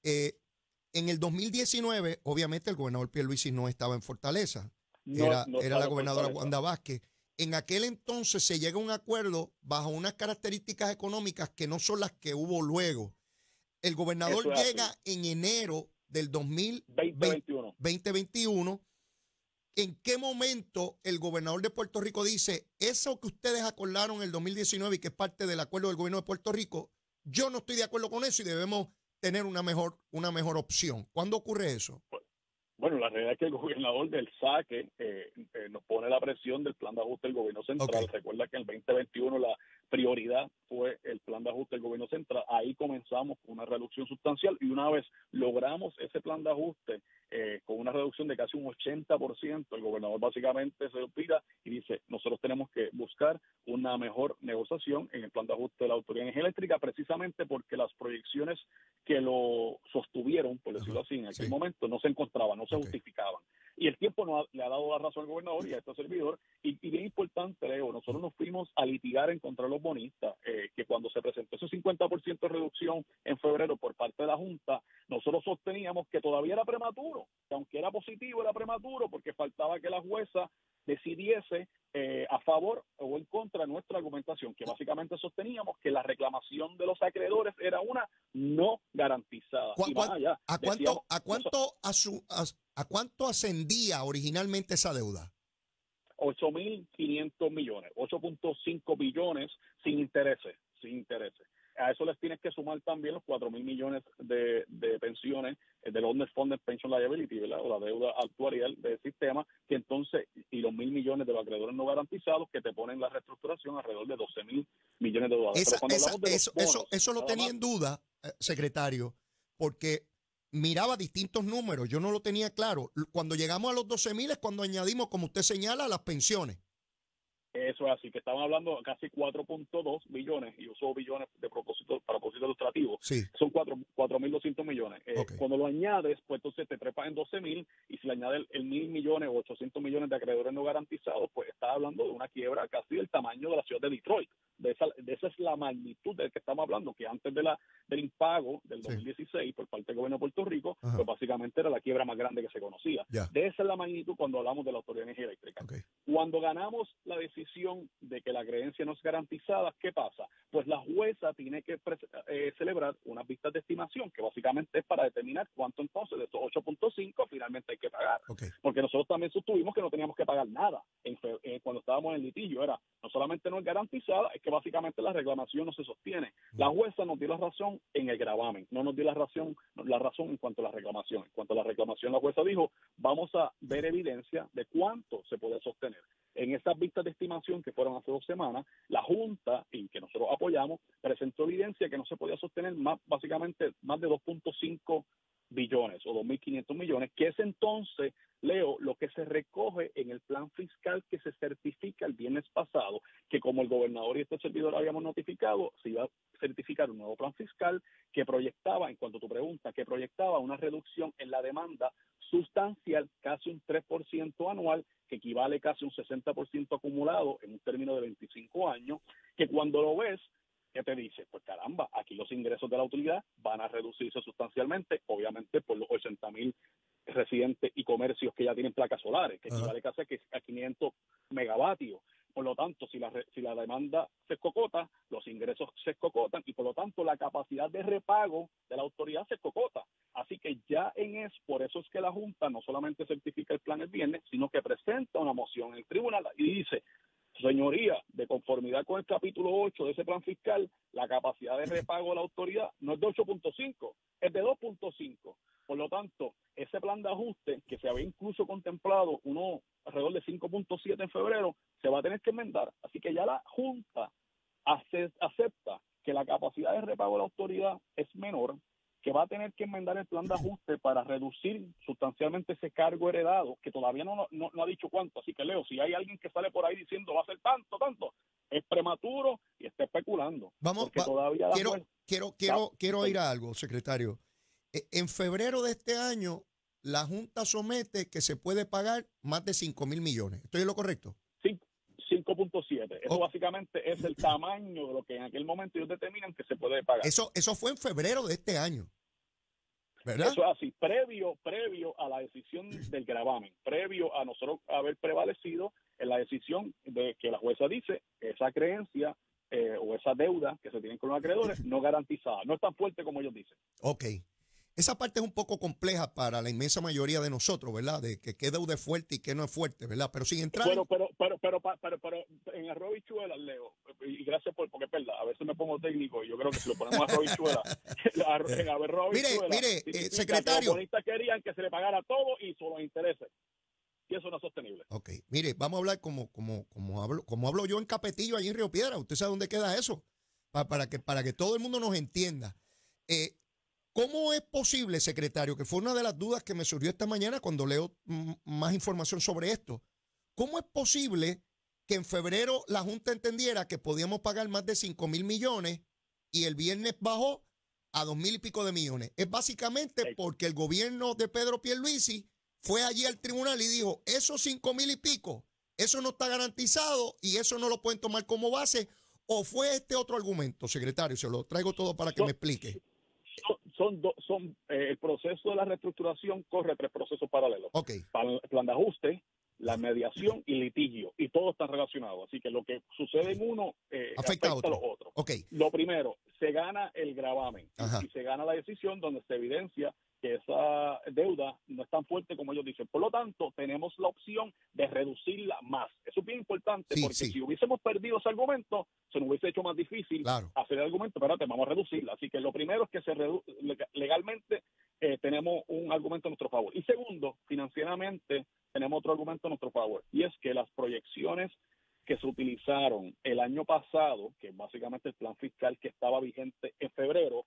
en el 2019, obviamente el gobernador Pierluisi no estaba en Fortaleza, era la gobernadora Wanda Vázquez, en aquel entonces se llega a un acuerdo bajo unas características económicas que no son las que hubo luego. El gobernador Eso es llega así. en enero del 2021. 2021. ¿En qué momento el gobernador de Puerto Rico dice, eso que ustedes acordaron en el 2019 y que es parte del acuerdo del gobierno de Puerto Rico, yo no estoy de acuerdo con eso y debemos tener una mejor opción? ¿Cuándo ocurre eso? Bueno, la realidad es que el gobernador del saque nos pone la presión del plan de ajuste del gobierno central. Ok. Recuerda que en el 2021 la prioridad fue el plan de ajuste del gobierno central. Ahí comenzamos con una reducción sustancial y una vez logramos ese plan de ajuste con una reducción de casi un 80%, el gobernador básicamente se olvida y dice, nosotros tenemos que buscar una mejor negociación en el plan de ajuste de la Autoridad de Energía Eléctrica, precisamente porque las proyecciones que lo sostuvieron, por decirlo así, en aquel Sí. momento no se encontraban, no se Ok. justificaban. Y el tiempo le ha dado la razón al gobernador y a este servidor. Y bien importante, Leo, nosotros nos fuimos a litigar en contra de los bonistas, que cuando se presentó ese 50% de reducción en febrero por parte de la Junta, nosotros sosteníamos que todavía era prematuro, que aunque era positivo, era prematuro, porque faltaba que la jueza decidiese a favor o en contra de nuestra argumentación, que básicamente sosteníamos que la reclamación de los acreedores era una no garantizada. Y más allá, decíamos, ¿A cuánto ascendía originalmente esa deuda? 8.500 millones, 8.5 billones sin intereses, sin intereses. A eso les tienes que sumar también los 4.000 millones de pensiones del Underfunded Pension Liability, ¿verdad? O la deuda actuarial del sistema, que entonces, y los 1.000 millones de los acreedores no garantizados que te ponen la reestructuración alrededor de 12.000 millones de dólares. Pero cuando hablamos de los bonos, eso lo tenía en duda, secretario, porque miraba distintos números, yo no lo tenía claro. Cuando llegamos a los 12,000 es cuando añadimos, como usted señala, las pensiones. eso es así, que estaban hablando casi 4.2 billones, y uso billones de propósito para propósito ilustrativo, Sí. son 4.200 millones. Ok. Cuando lo añades, pues entonces te trepas en 12.000, y si le añades el 1.000 millones o 800 millones de acreedores no garantizados, pues estás hablando de una quiebra casi del tamaño de la ciudad de Detroit. De esa es la magnitud de que estamos hablando, que antes del impago del 2016 por parte del gobierno de Puerto Rico, Ajá. pues básicamente era la quiebra más grande que se conocía. Ya. De esa es la magnitud cuando hablamos de la Autoridad de Energía Eléctrica. Okay. Cuando ganamos la decisión de que la creencia no es garantizada, ¿qué pasa? Pues la jueza tiene que celebrar unas vistas de estimación, que básicamente es para determinar cuánto entonces de estos 8.5 finalmente hay que pagar. Okay. Porque nosotros también sostuvimos que no teníamos que pagar nada cuando estábamos en el litigio. Era, no solamente no es garantizada, es que básicamente la reclamación no se sostiene. La jueza nos dio la razón en el gravamen, no nos dio la razón en cuanto a la reclamación. En cuanto a la reclamación, la jueza dijo, vamos a ver evidencia de cuánto se puede sostener. En esas vistas de estimación que fueron hace 2 semanas, la Junta, y que nosotros apoyamos, presentó evidencia que no se podía sostener básicamente más de 2.5 billones o 2.500 millones, que es entonces, Leo, lo que se recoge en el plan fiscal que se certifica el viernes pasado, que como el gobernador y este servidor habíamos notificado, se iba a certificar un nuevo plan fiscal que proyectaba, en cuanto a tu pregunta, que proyectaba una reducción en la demanda sustancial, casi un 3% anual, que equivale casi a un 60% acumulado en un término de 25 años, que cuando lo ves, ¿qué te dice? Pues caramba, aquí los ingresos de la autoridad van a reducirse sustancialmente, obviamente por los 80,000 residentes y comercios que ya tienen placas solares, que equivale casi a 500 megavatios. Por lo tanto, si la demanda se escocota, los ingresos se escocotan y por lo tanto la capacidad de repago de la autoridad se escocota. Así que ya por eso es que la Junta no solamente certifica el plan el viernes, sino que presenta una moción en el tribunal y dice, señoría, de conformidad con el capítulo 8 de ese plan fiscal, la capacidad de repago de la autoridad no es de 8.5, es de 2.5. Por lo tanto, ese plan de ajuste, que se había incluso contemplado uno alrededor de 5.7 en febrero, se va a tener que enmendar. Así que ya la Junta acepta que la capacidad de repago de la autoridad es menor, que va a tener que enmendar el plan de ajuste para reducir sustancialmente ese cargo heredado, que todavía no ha dicho cuánto. Así que, Leo, si hay alguien que sale por ahí diciendo va a ser tanto, es prematuro y está especulando. Todavía quiero ir a algo, secretario. En febrero de este año, la Junta somete que se puede pagar más de 5,000 millones. ¿Estoy en lo correcto? 5.7. Eso básicamente es el tamaño de lo que en aquel momento ellos determinan que se puede pagar. Eso fue en febrero de este año, ¿verdad? Eso es así, previo a la decisión del gravamen, previo a nosotros haber prevalecido en la decisión de que la jueza dice esa creencia o esa deuda que se tienen con los acreedores no garantizada, no es tan fuerte como ellos dicen. Ok. Esa parte es un poco compleja para la inmensa mayoría de nosotros, ¿verdad? De que qué deuda es fuerte y qué no es fuerte, ¿verdad? Pero sin entrar... Pero en arroz y chuela, Leo, y gracias porque es verdad, a veces me pongo técnico y yo creo que si lo ponemos arroz y chuela, en arroz y chuela, mire, secretario. Los bonistas querían que se le pagara todo y solo los intereses. Y eso no es sostenible. Ok, mire, vamos a hablar como hablo yo en Capetillo, allí en Río Piedra. ¿Usted sabe dónde queda eso? Para que todo el mundo nos entienda. ¿Cómo es posible, secretario, que fue una de las dudas que me surgió esta mañana cuando leo más información sobre esto? ¿Cómo es posible que en febrero la Junta entendiera que podíamos pagar más de 5,000 millones y el viernes bajó a 2,000 y pico de millones? Es básicamente porque el gobierno de Pedro Pierluisi fue allí al tribunal y dijo, esos 5,000 y pico, eso no está garantizado y eso no lo pueden tomar como base. ¿O fue este otro argumento, secretario? Se lo traigo todo para que me explique. El proceso de la reestructuración corre 3 procesos paralelos. Okay. Plan de ajuste, la mediación y litigio. Y todos están relacionados. Así que lo que sucede en uno afecta a los otros. Okay. Lo primero, se gana el gravamen. Y se gana la decisión donde se evidencia que esa deuda no es tan fuerte como ellos dicen. Por lo tanto, tenemos la opción de reducirla más. Eso es bien importante porque si hubiésemos perdido ese argumento, se nos hubiese hecho más difícil hacer el argumento. Espérate, vamos a reducirla. Así que lo primero es que legalmente tenemos un argumento a nuestro favor. Y segundo, financieramente tenemos otro argumento a nuestro favor. Y es que las proyecciones que se utilizaron el año pasado, que básicamente el plan fiscal que estaba vigente en febrero,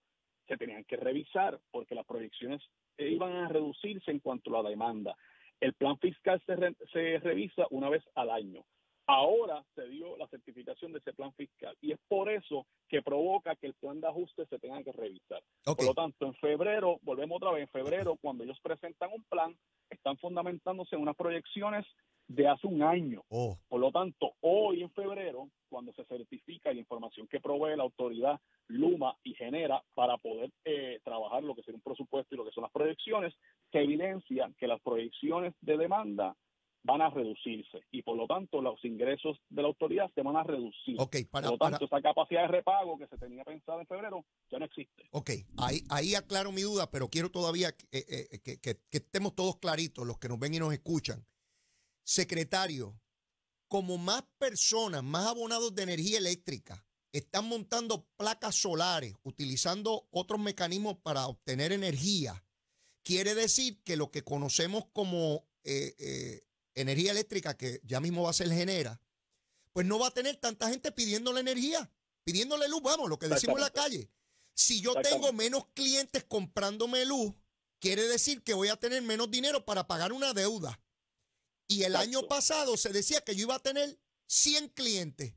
se tenían que revisar porque las proyecciones iban a reducirse en cuanto a la demanda. El plan fiscal se revisa una vez al año. Ahora se dio la certificación de ese plan fiscal y es por eso que provoca que el plan de ajuste se tenga que revisar. Por lo tanto, en febrero, volvemos otra vez, en febrero, cuando ellos presentan un plan, están fundamentándose en unas proyecciones de hace un año. Por lo tanto, hoy en febrero, cuando se certifica la información que provee la autoridad Luma y genera para poder trabajar lo que sería un presupuesto y lo que son las proyecciones, se evidencia que las proyecciones de demanda van a reducirse y por lo tanto los ingresos de la autoridad se van a reducir. Por lo tanto, esa capacidad de repago que se tenía pensada en febrero ya no existe. Ahí aclaro mi duda, pero quiero todavía que estemos todos claritos, los que nos ven y nos escuchan. Secretario, como más personas, más abonados de energía eléctrica están montando placas solares, utilizando otros mecanismos para obtener energía, quiere decir que lo que conocemos como energía eléctrica, que ya mismo va a ser Genera, pues no va a tener tanta gente pidiéndole energía, pidiéndole luz, vamos, lo que decimos en la calle. Si yo tengo menos clientes comprándome luz, quiere decir que voy a tener menos dinero para pagar una deuda. Y el año pasado se decía que yo iba a tener 100 clientes,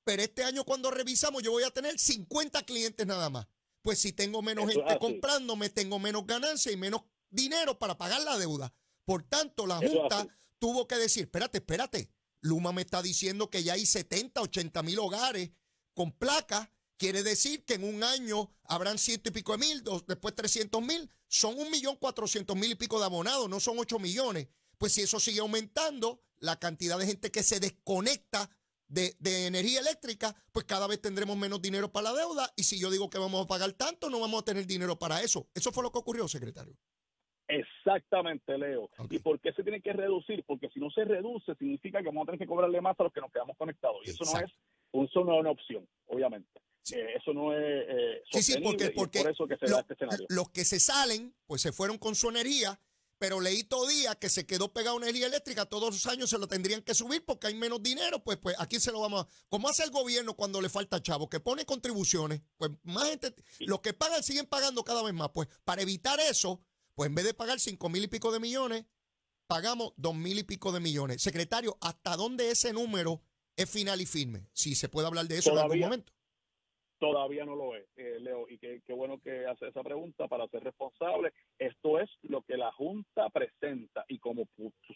pero este año cuando revisamos yo voy a tener 50 clientes nada más. Pues si tengo menos gente comprándome, tengo menos ganancia y menos dinero para pagar la deuda. Por tanto, la Junta tuvo que decir, espérate, Luma me está diciendo que ya hay 70, 80 mil hogares con placas, quiere decir que en un año habrán 100 y pico de mil, después 300,000, son 1,400,000 y pico de abonados, no son 8 millones. Pues si eso sigue aumentando, la cantidad de gente que se desconecta de energía eléctrica, pues cada vez tendremos menos dinero para la deuda y si yo digo que vamos a pagar tanto, no vamos a tener dinero para eso. Eso fue lo que ocurrió, secretario. Exactamente, Leo. ¿Y por qué se tiene que reducir? Porque si no se reduce, significa que vamos a tener que cobrarle más a los que nos quedamos conectados. Y eso no es una opción, obviamente. Eso no es sostenible porque y por eso que se da este escenario. Los que se salen, pues se fueron con su energía, pero leí todo día que se quedó pegado a energía eléctrica, todos los años se lo tendrían que subir porque hay menos dinero, pues aquí se lo vamos a... ¿Cómo hace el gobierno cuando le falta chavo? Que pone contribuciones, pues más gente, los que pagan siguen pagando cada vez más. Pues para evitar eso, pues en vez de pagar 5,000 y pico de millones, pagamos 2,000 y pico de millones. Secretario, ¿hasta dónde ese número es final y firme? Si se puede hablar de eso en algún momento. Todavía no lo es, Leo, y qué bueno que hace esa pregunta para ser responsable. Esto es lo que la Junta presenta y como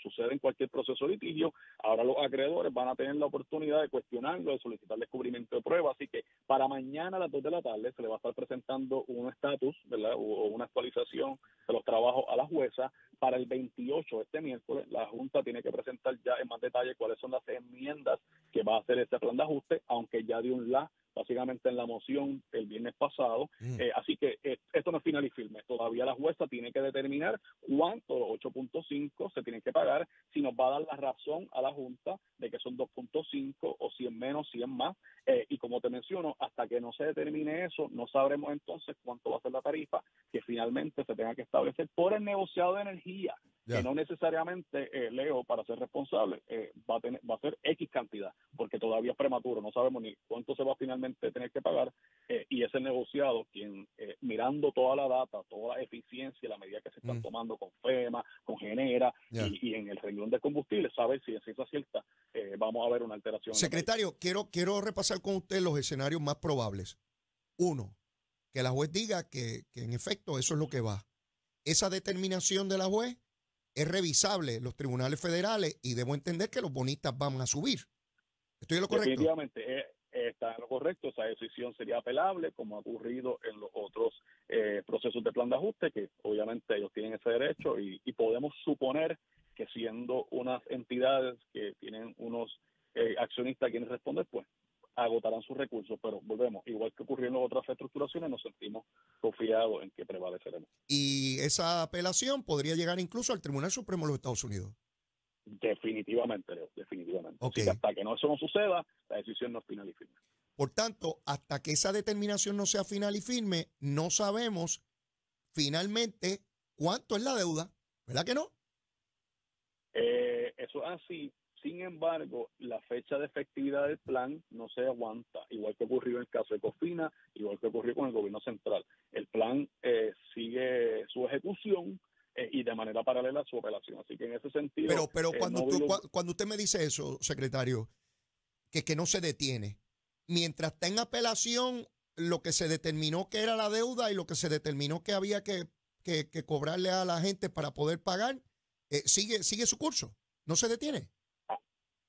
sucede en cualquier proceso de litigio, ahora los acreedores van a tener la oportunidad de cuestionarlo, de solicitar descubrimiento de pruebas, así que para mañana a las 2 de la tarde se le va a estar presentando un estatus, ¿verdad? O una actualización de los trabajos a la jueza. Para el 28, este miércoles, la Junta tiene que presentar ya en más detalle cuáles son las enmiendas que va a hacer este plan de ajuste, aunque ya dio un básicamente en la moción el viernes pasado. Así que esto no es final y firme. Todavía la jueza tiene que determinar cuánto, los 8.5, se tienen que pagar, si nos va a dar la razón a la Junta de que son 2.5 o 100 menos, 100 más. Y como te menciono, hasta que no se determine eso, no sabremos entonces cuánto va a ser la tarifa que finalmente se tenga que establecer por el negociado de energía, que no necesariamente, Leo, para ser responsable, va a ser X cantidad, porque todavía es prematuro, no sabemos ni cuánto se va a finalmente tener que pagar, y es el negociado quien, mirando toda la data, toda la eficiencia, la medida que se están tomando con FEMA, con Genera, y en el renglón de combustible, sabe si es ciencia cierta vamos a ver una alteración. Secretario, quiero repasar con usted los escenarios más probables. Uno, que la juez diga que en efecto eso es lo que va. Esa determinación de la juez es revisable en los tribunales federales y debo entender que los bonistas van a subir. ¿Estoy en lo correcto? Definitivamente está en lo correcto. Esa decisión sería apelable, como ha ocurrido en los otros procesos de plan de ajuste, que obviamente ellos tienen ese derecho y podemos suponer que siendo unas entidades que tienen unos accionistas a quienes responder, pues agotarán sus recursos, pero volvemos, igual que ocurrió en las otras reestructuraciones, nos sentimos confiados en que prevaleceremos. Y esa apelación podría llegar incluso al Tribunal Supremo de los Estados Unidos. Definitivamente, Leo, definitivamente. Okay. Así que hasta que eso no suceda, la decisión no es final y firme. Por tanto, hasta que esa determinación no sea final y firme, no sabemos finalmente cuánto es la deuda, ¿verdad que no? Eso es así. Sin embargo, la fecha de efectividad del plan no se aguanta, igual que ocurrió en el caso de Cofina, igual que ocurrió con el gobierno central. El plan sigue su ejecución y de manera paralela su apelación. Así que en ese sentido... Pero cuando usted me dice eso, secretario, que no se detiene, mientras está en apelación, lo que se determinó que era la deuda y lo que se determinó que había que cobrarle a la gente para poder pagar, sigue su curso, no se detiene.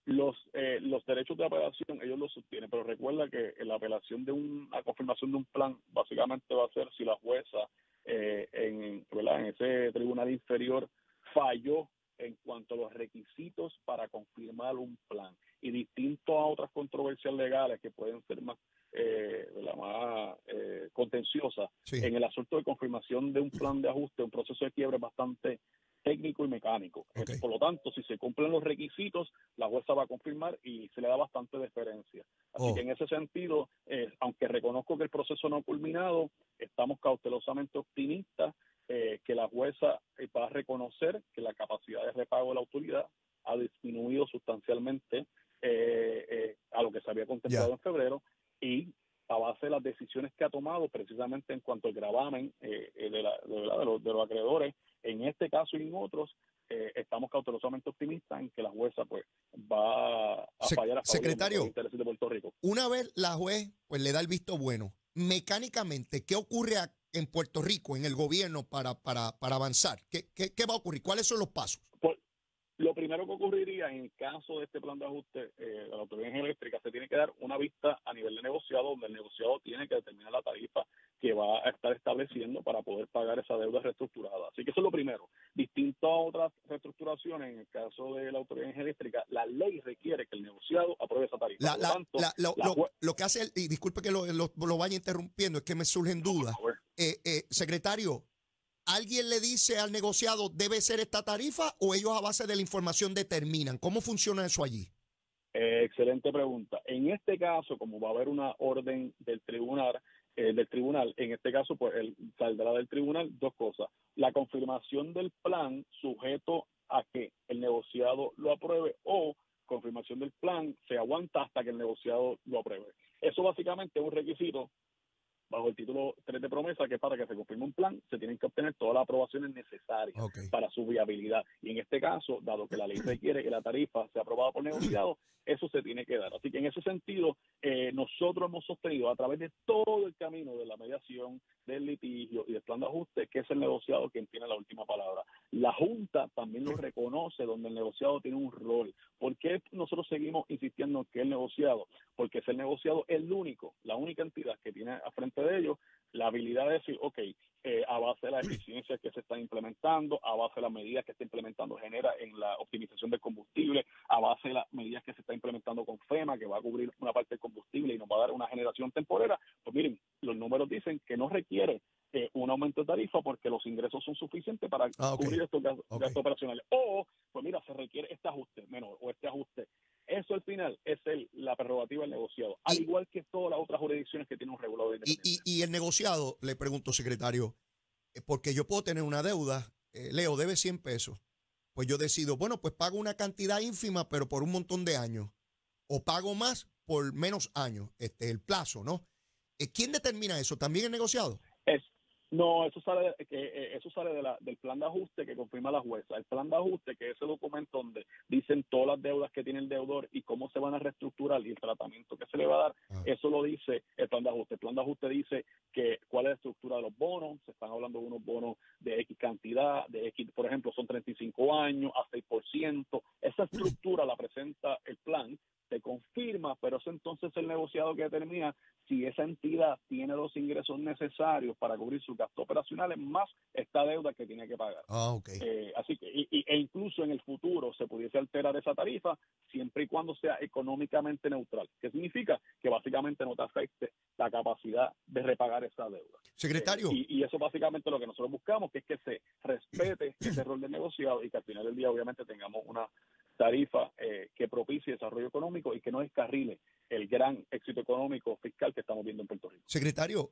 Los derechos de apelación ellos los sostienen, pero recuerda que la apelación de la confirmación de un plan básicamente va a ser si la jueza en ese tribunal inferior falló en cuanto a los requisitos para confirmar un plan, y distinto a otras controversias legales que pueden ser más contenciosas, sí. En el asunto de confirmación de un plan de ajuste, un proceso de quiebre bastante técnico y mecánico. Okay. Por lo tanto, si se cumplen los requisitos, la jueza va a confirmar y se le da bastante deferencia. Así que en ese sentido, aunque reconozco que el proceso no ha culminado, estamos cautelosamente optimistas que la jueza va a reconocer que la capacidad de repago de la autoridad ha disminuido sustancialmente a lo que se había contemplado en febrero, y a base de las decisiones que ha tomado precisamente en cuanto al gravamen de los acreedores, en este caso y en otros, estamos cautelosamente optimistas en que la jueza pues va a fallar a favor de los intereses de Puerto Rico. Una vez la juez pues le da el visto bueno, mecánicamente, ¿qué ocurre en Puerto Rico, en el gobierno, para avanzar? ¿Qué va a ocurrir? ¿Cuáles son los pasos? Lo primero que ocurriría en el caso de este plan de ajuste de la Autoridad de Energía Eléctrica, se tiene que dar una vista a nivel de negociado, donde el negociado tiene que determinar la tarifa que va a estar estableciendo para poder pagar esa deuda reestructurada. Así que eso es lo primero. Distinto a otras reestructuraciones, en el caso de la Autoridad de Energía Eléctrica, la ley requiere que el negociado apruebe esa tarifa. Lo que hace, y disculpe que lo vaya interrumpiendo, es que me surgen dudas. Secretario, ¿alguien le dice al negociado debe ser esta tarifa o ellos a base de la información determinan? ¿Cómo funciona eso allí? Excelente pregunta. En este caso, como va a haber una orden del tribunal, en este caso, pues saldrá del tribunal dos cosas. La confirmación del plan sujeto a que el negociado lo apruebe, o confirmación del plan se aguanta hasta que el negociado lo apruebe. Eso básicamente es un requisito bajo el título 3 de promesa, que para que se confirme un plan, se tienen que obtener todas las aprobaciones necesarias para su viabilidad. Y en este caso, dado que la ley requiere que la tarifa sea aprobada por negociado, eso se tiene que dar. Así que en ese sentido, nosotros hemos sostenido a través de todo el camino de la mediación, del litigio y del plan de ajuste, que es el negociado quien tiene la última palabra. La Junta también lo reconoce, donde el negociado tiene un rol. ¿Por qué nosotros seguimos insistiendo en que el negociado? Porque es el negociado la única entidad que tiene a frente de ellos la habilidad de decir, ok, a base de las eficiencias que se están implementando, a base de las medidas que está implementando genera en la optimización del combustible, a base de las medidas que se está implementando con FEMA, que va a cubrir una parte del combustible y nos va a dar una generación temporera, pues miren, los números dicen que no requiere un aumento de tarifa porque los ingresos son suficientes para cubrir estos gastos operacionales. O, pues mira, se requiere este ajuste menor o este ajuste. Eso al final es la prerrogativa del negociado, al igual que todas las otras jurisdicciones que tienen un regulador independiente. Y el negociado, le pregunto, secretario, porque yo puedo tener una deuda, Leo debe 100 pesos, pues yo decido, bueno, pues pago una cantidad ínfima, pero por un montón de años, o pago más por menos años, el plazo, ¿no? ¿Quién determina eso? ¿También el negociado? No, eso sale del plan de ajuste que confirma la jueza. El plan de ajuste, que es ese documento donde dicen todas las deudas que tiene el deudor y cómo se van a reestructurar y el tratamiento que se le va a dar, eso lo dice el plan de ajuste. El plan de ajuste dice que cuál es la estructura de los bonos. Se están hablando de unos bonos de X cantidad, de X, por ejemplo, son 35 años a 6%. Esa estructura la presenta el plan, se confirma, pero es entonces el negociado que determina si esa entidad tiene los ingresos necesarios para cubrir sus gastos operacionales más esta deuda que tiene que pagar. Así que, e incluso en el futuro se pudiese alterar esa tarifa siempre y cuando sea económicamente neutral. ¿Qué significa? Que básicamente no te afecte la capacidad de repagar esa deuda. Secretario. Y eso básicamente lo que nosotros buscamos, que es que se respete ese rol de negociado y que al final del día obviamente tengamos una tarifa que propicie desarrollo económico y que no descarrile el gran éxito económico fiscal que estamos viendo en Puerto Rico. Secretario,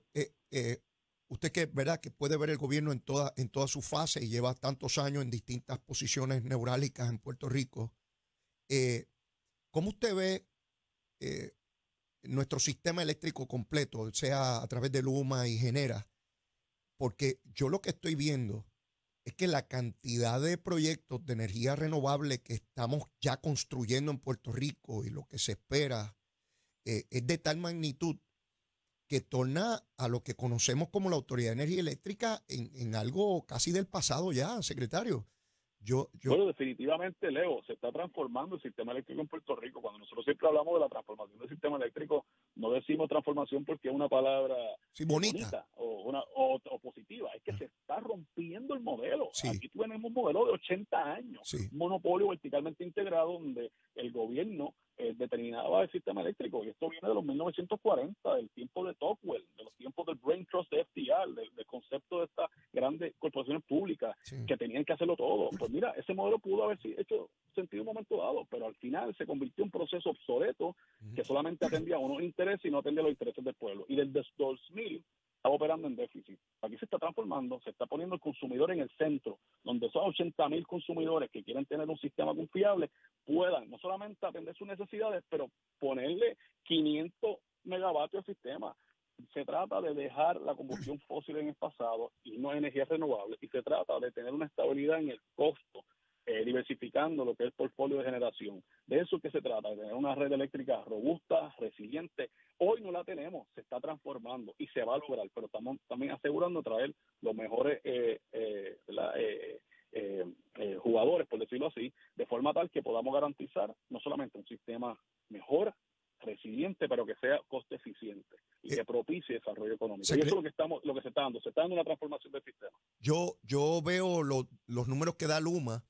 usted que verdad que puede ver el gobierno en toda su fase y lleva tantos años en distintas posiciones neurálgicas en Puerto Rico, ¿cómo usted ve nuestro sistema eléctrico completo, sea a través de Luma y Genera? Porque yo lo que estoy viendo es que la cantidad de proyectos de energía renovable que estamos ya construyendo en Puerto Rico y lo que se espera es de tal magnitud que torna a lo que conocemos como la Autoridad de Energía Eléctrica en algo casi del pasado ya, secretario. Bueno, definitivamente, Leo, se está transformando el sistema eléctrico en Puerto Rico. Cuando nosotros siempre hablamos de la transformación del sistema eléctrico, no decimos transformación porque es una palabra bonita o positiva. Es que se está rompiendo el modelo. Aquí tenemos un modelo de 80 años, un monopolio verticalmente integrado donde el gobierno determinaba el sistema eléctrico. Y esto viene de los 1940, del tiempo de Tocqueville, de los tiempos del Brain Trust de FDR, del concepto de estas grandes corporaciones públicas que tenían que hacerlo todo. Pues mira, ese modelo pudo haber hecho sentido en un momento dado, pero al final se convirtió en un proceso obsoleto que solamente atendía a unos intereses y no atendía a los intereses del pueblo. Y desde 2000 estaba operando en déficit. Aquí se está transformando, se está poniendo el consumidor en el centro, donde esos 80,000 consumidores que quieren tener un sistema confiable puedan no solamente atender sus necesidades, pero ponerle 500 megavatios al sistema. Se trata de dejar la combustión fósil en el pasado y no energías renovables, y se trata de tener una estabilidad en el costo, diversificando lo que es el portfolio de generación. De eso es que se trata, de tener una red eléctrica robusta, resiliente. Hoy no la tenemos, se está transformando y se va a lograr, pero estamos también asegurando traer los mejores jugadores, por decirlo así, de forma tal que podamos garantizar no solamente un sistema mejor, resiliente, pero que sea costo eficiente y que propicie desarrollo económico. Y eso es lo que se está dando una transformación del sistema. Yo veo los números que da Luma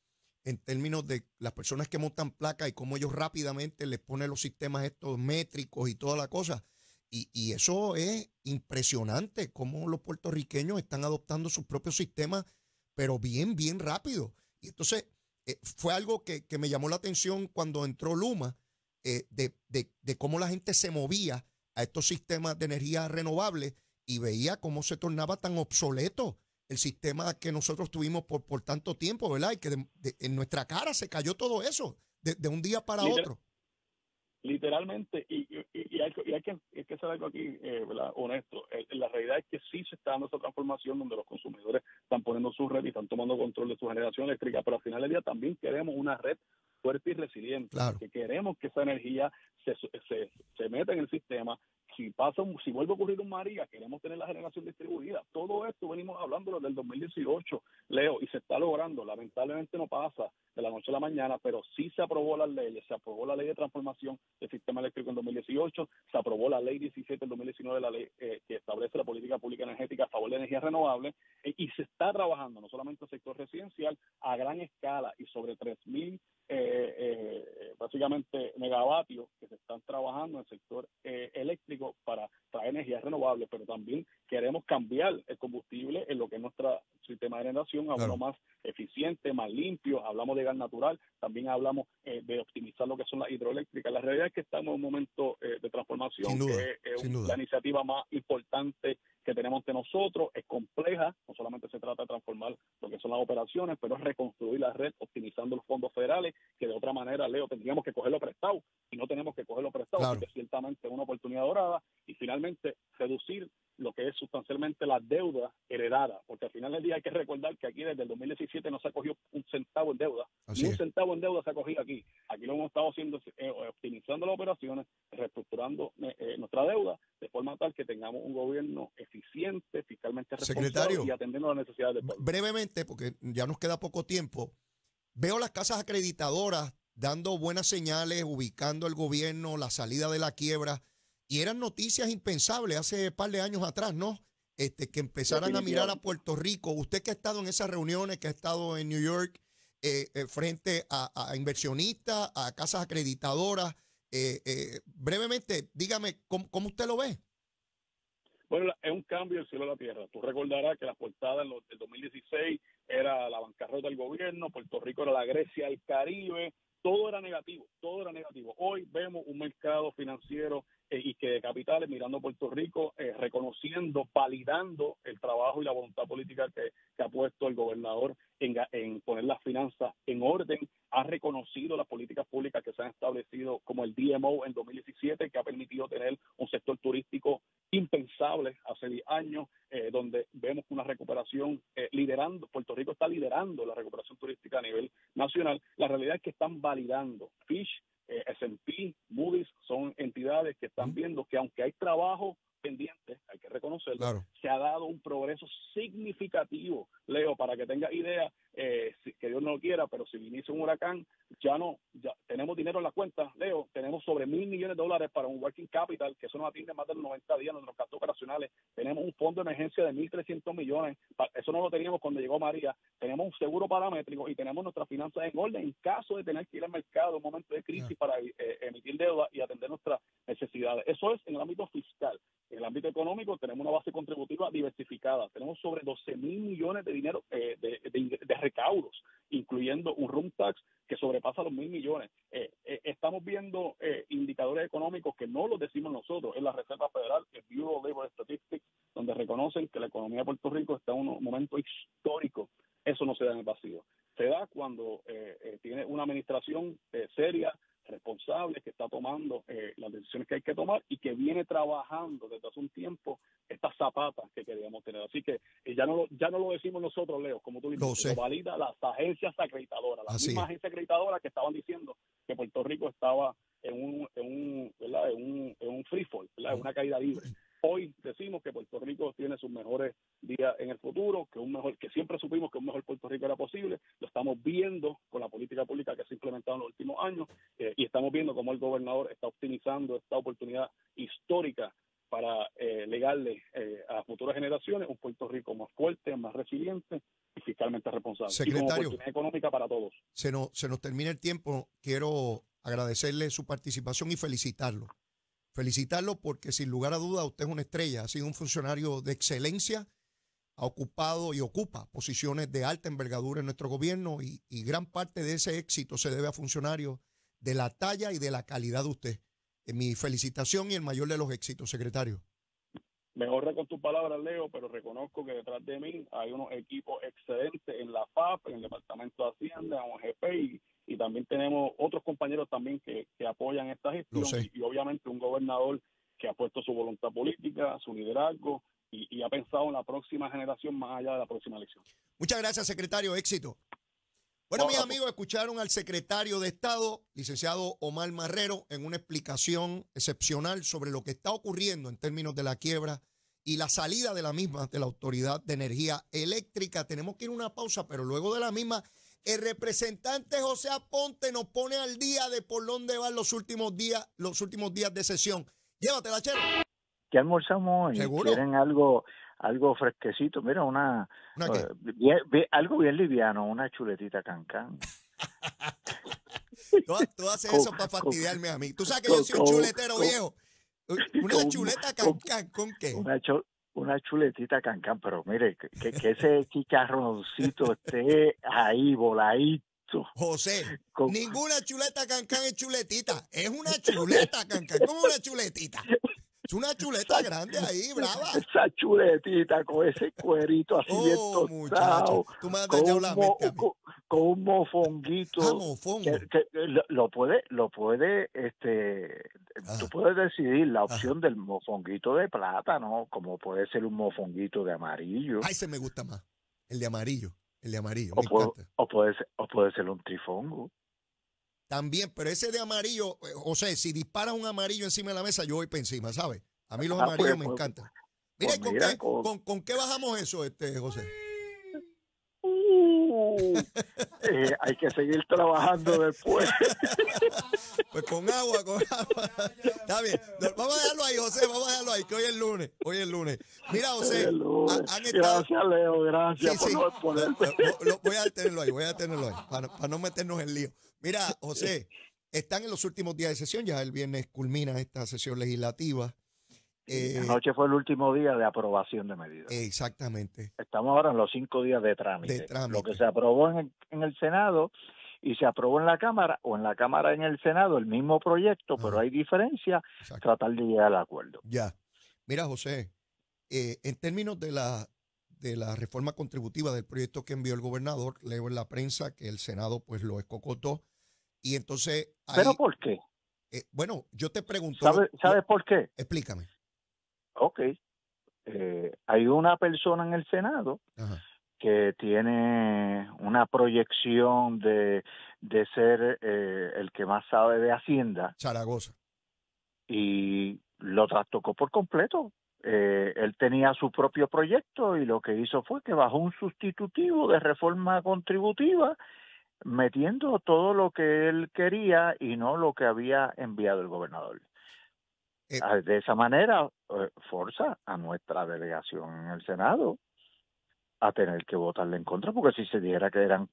en términos de las personas que montan placas y cómo ellos rápidamente les ponen los sistemas estos métricos y toda la cosa. Y eso es impresionante, cómo los puertorriqueños están adoptando sus propios sistemas, pero bien, bien rápido. Y entonces fue algo que me llamó la atención cuando entró Luma, de cómo la gente se movía a estos sistemas de energía renovable y veía cómo se tornaba tan obsoleto el sistema que nosotros tuvimos por tanto tiempo, ¿verdad? Y que en nuestra cara se cayó todo eso de un día para otro. literalmente, hay que hacer algo aquí, ¿verdad? Honesto. La realidad es que sí se está dando esa transformación donde los consumidores están poniendo su red y están tomando control de su generación eléctrica, pero al final del día también queremos una red fuerte y resiliente, Claro. que queremos que esa energía se meta en el sistema. Si vuelve a ocurrir un María, queremos tener la generación distribuida. Todo esto venimos hablando desde el 2018, Leo, y se está logrando. Lamentablemente no pasa de la noche a la mañana, pero sí se aprobó las leyes. Se aprobó la ley de transformación del sistema eléctrico en 2018, se aprobó la ley 17 en 2019, la ley que establece la política pública energética a favor de energías renovables, y se está trabajando no solamente en el sector residencial, a gran escala y sobre 3.000 básicamente megavatios que se están trabajando en el sector eléctrico para traer energías renovables, pero también queremos cambiar el combustible en lo que es nuestro sistema de generación a uno más eficiente, más limpio. Hablamos de gas natural, también hablamos de optimizar lo que son las hidroeléctricas. La realidad es que estamos en un momento de transformación, Sin duda, que es sin duda. la iniciativa más importante que tenemos de nosotros. Es compleja, no solamente se trata de transformar lo que son las operaciones, pero es reconstruir la red optimizando los fondos federales, que de otra manera, Leo, tendríamos que cogerlo prestado y no tenemos que cogerlo prestado, Claro. porque ciertamente es una oportunidad dorada. Y finalmente reducir lo que es sustancialmente la deuda heredada, porque al final del día hay que recordar que aquí desde el 2017 no se ha cogido un centavo en deuda, Así ni un es. centavo en deuda se ha cogido aquí. Aquí lo hemos estado haciendo, optimizando las operaciones, reestructurando nuestra deuda, de forma tal que tengamos un gobierno eficiente, fiscalmente responsable Secretario, y atendiendo las necesidades del pueblo. brevemente, porque ya nos queda poco tiempo, veo las casas acreditadoras dando buenas señales, ubicando el gobierno, la salida de la quiebra, y eran noticias impensables hace un par de años atrás, ¿no? Que empezaran a mirar a Puerto Rico. Usted que ha estado en esas reuniones, que ha estado en New York, frente a inversionistas, a casas acreditadoras, brevemente, dígame, ¿cómo usted lo ve? Bueno, es un cambio del cielo a la tierra. Tú recordarás que la portada del 2016 era la bancarrota del gobierno, Puerto Rico era la Grecia del Caribe, todo era negativo, todo era negativo. Hoy vemos un mercado financiero y que de capitales mirando a Puerto Rico, reconociendo, validando el trabajo y la voluntad política que ha puesto el gobernador en poner las finanzas en orden. Ha reconocido las políticas públicas que se han establecido, como el DMO en 2017, que ha permitido tener un sector turístico impensable hace 10 años, donde vemos una recuperación liderando. Puerto Rico está liderando la recuperación turística a nivel nacional. La realidad es que están validando. Fitch, S&P, Moody's son entidades que están viendo que aunque hay trabajo pendiente, hay que reconocerlo, Claro. se ha dado un progreso significativo. Leo, para que tengas idea, que Dios no lo quiera, pero si inicia un huracán, ya tenemos dinero en la cuenta, Leo, tenemos sobre $1.000 millones para un working capital, que eso nos atiende más de los 90 días en nuestros gastos operacionales. Tenemos un fondo de emergencia de 1.300 millones, eso no lo teníamos cuando llegó María. Tenemos un seguro paramétrico y tenemos nuestras finanzas en orden en caso de tener que ir al mercado en un momento de crisis para emitir deuda y atender nuestras necesidades. Eso es en el ámbito fiscal. En el ámbito económico tenemos una base contributiva diversificada. Tenemos sobre 12.000 millones de dinero de recaudos, incluyendo un room tax que sobrepasa los 1.000 millones. Estamos viendo indicadores económicos que no los decimos nosotros, es la Reserva Federal, el Bureau of Labor Statistics, donde reconocen que la economía de Puerto Rico está en un momento histórico. Eso no se da en el vacío. Se da cuando tiene una administración seria, responsable, que está tomando las decisiones que hay que tomar y que viene trabajando desde hace un tiempo estas zapatas que queríamos tener. Así que ya no lo decimos nosotros, Leo, como tú dices, lo valida las agencias acreditadoras, las mismas agencias acreditadoras que estaban diciendo que Puerto Rico estaba en un free fall, ¿verdad? En una caída libre. Hoy decimos que Puerto Rico tiene sus mejores días en el futuro, que siempre supimos que un mejor Puerto Rico era posible. Lo estamos viendo con la política pública que se ha implementado en los últimos años, y estamos viendo cómo el gobernador está optimizando esta oportunidad histórica para legarle a futuras generaciones un Puerto Rico más fuerte, más resiliente y fiscalmente responsable. Secretario, y como oportunidad económica para todos. Se nos termina el tiempo. Quiero agradecerle su participación y felicitarlo. Felicitarlo porque sin lugar a duda usted es una estrella, ha sido un funcionario de excelencia, ha ocupado y ocupa posiciones de alta envergadura en nuestro gobierno y gran parte de ese éxito se debe a funcionarios de la talla y de la calidad de usted. Mi felicitación y el mayor de los éxitos, secretario. Me honra con tus palabras, Leo, pero reconozco que detrás de mí hay unos equipos excelentes en la FAP, en el Departamento de Hacienda, en OGP, y también tenemos otros compañeros también que apoyan esta gestión y obviamente un gobernador que ha puesto su voluntad política, su liderazgo y ha pensado en la próxima generación más allá de la próxima elección. Muchas gracias, secretario. Éxito. Bueno, mis amigos, escucharon al secretario de Estado, licenciado Omar Marrero, en una explicación excepcional sobre lo que está ocurriendo en términos de la quiebra y la salida de la misma de la Autoridad de Energía Eléctrica. Tenemos que ir a una pausa, pero luego de la misma, el representante José Aponte nos pone al día de por dónde van los últimos días de sesión. Llévatela, Chero. ¿Qué almorzamos hoy? ¿Seguro? ¿Quieren algo fresquecito? Mira, ¿Una qué? algo bien liviano, una chuletita cancán. Tú haces eso para fastidiarme a mí. Tú sabes que yo soy un chuletero viejo. Una chuleta cancán, ¿con qué? Una chuletita cancán, pero mire, que ese chicharroncito esté ahí voladito. José, ninguna chuleta cancán es chuletita. Es una chuleta cancán. ¿Cómo una chuletita? Es una chuleta grande ahí, brava. Esa chuletita con ese cuerito así bien tostado. Muchacho, tú me has dañado la mente a mí. Con un mofonguito. Mofongo. Que lo puede, tú puedes decidir la opción del mofonguito de plátano, como puede ser un mofonguito de amarillo. Ay, ese me gusta más. El de amarillo, me encanta. O puede ser un trifongo. También, pero ese de amarillo, José, si disparas un amarillo encima de la mesa, yo voy para encima, ¿sabes? A mí los amarillos me encantan. Mira, ¿con qué bajamos eso, José? Hay que seguir trabajando después. Pues con agua. Está bien. Vamos a dejarlo ahí, José, que hoy es lunes. Mira, José, Gracias, Leo, gracias sí. por Voy a detenerlo ahí, para no meternos en lío. Mira, José, están en los últimos días de sesión, ya el viernes culmina esta sesión legislativa. Anoche fue el último día de aprobación de medidas. Exactamente. Estamos ahora en los 5 días de trámite. Lo que se aprobó en el Senado y se aprobó en la Cámara, o en la Cámara en el Senado, el mismo proyecto, pero hay diferencia, tratar de llegar al acuerdo. Ya. Mira, José, en términos de la reforma contributiva del proyecto que envió el gobernador, leo en la prensa que el Senado pues lo escocotó y entonces... ¿Pero por qué? Bueno, yo te pregunto... ¿Sabes por qué? Explícame. Ok. Hay una persona en el Senado que tiene una proyección de ser el que más sabe de Hacienda. Zaragoza. Y lo trastocó por completo. Él tenía su propio proyecto y lo que hizo fue que bajó un sustitutivo de reforma contributiva metiendo todo lo que él quería y no lo que había enviado el gobernador. De esa manera, forza a nuestra delegación en el Senado a tener que votarle en contra, porque si se dijera que eran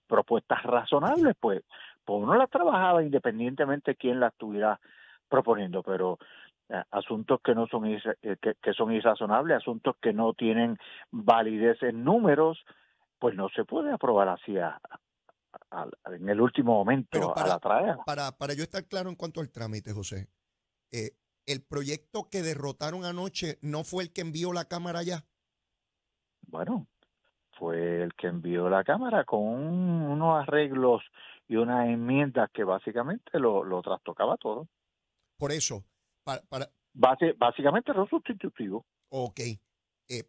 propuestas razonables, pues uno las trabajaba independientemente de quién las estuviera proponiendo, pero asuntos que no son que son irrazonables, asuntos que no tienen validez en números, pues no se puede aprobar así en el último momento. Pero a la traer. Para yo estar claro en cuanto al trámite, José, el proyecto que derrotaron anoche no fue el que envió la Cámara ya. Bueno, fue el que envió la Cámara con unos arreglos y unas enmiendas que básicamente lo trastocaba todo. Por eso, básicamente era un sustitutivo. Ok,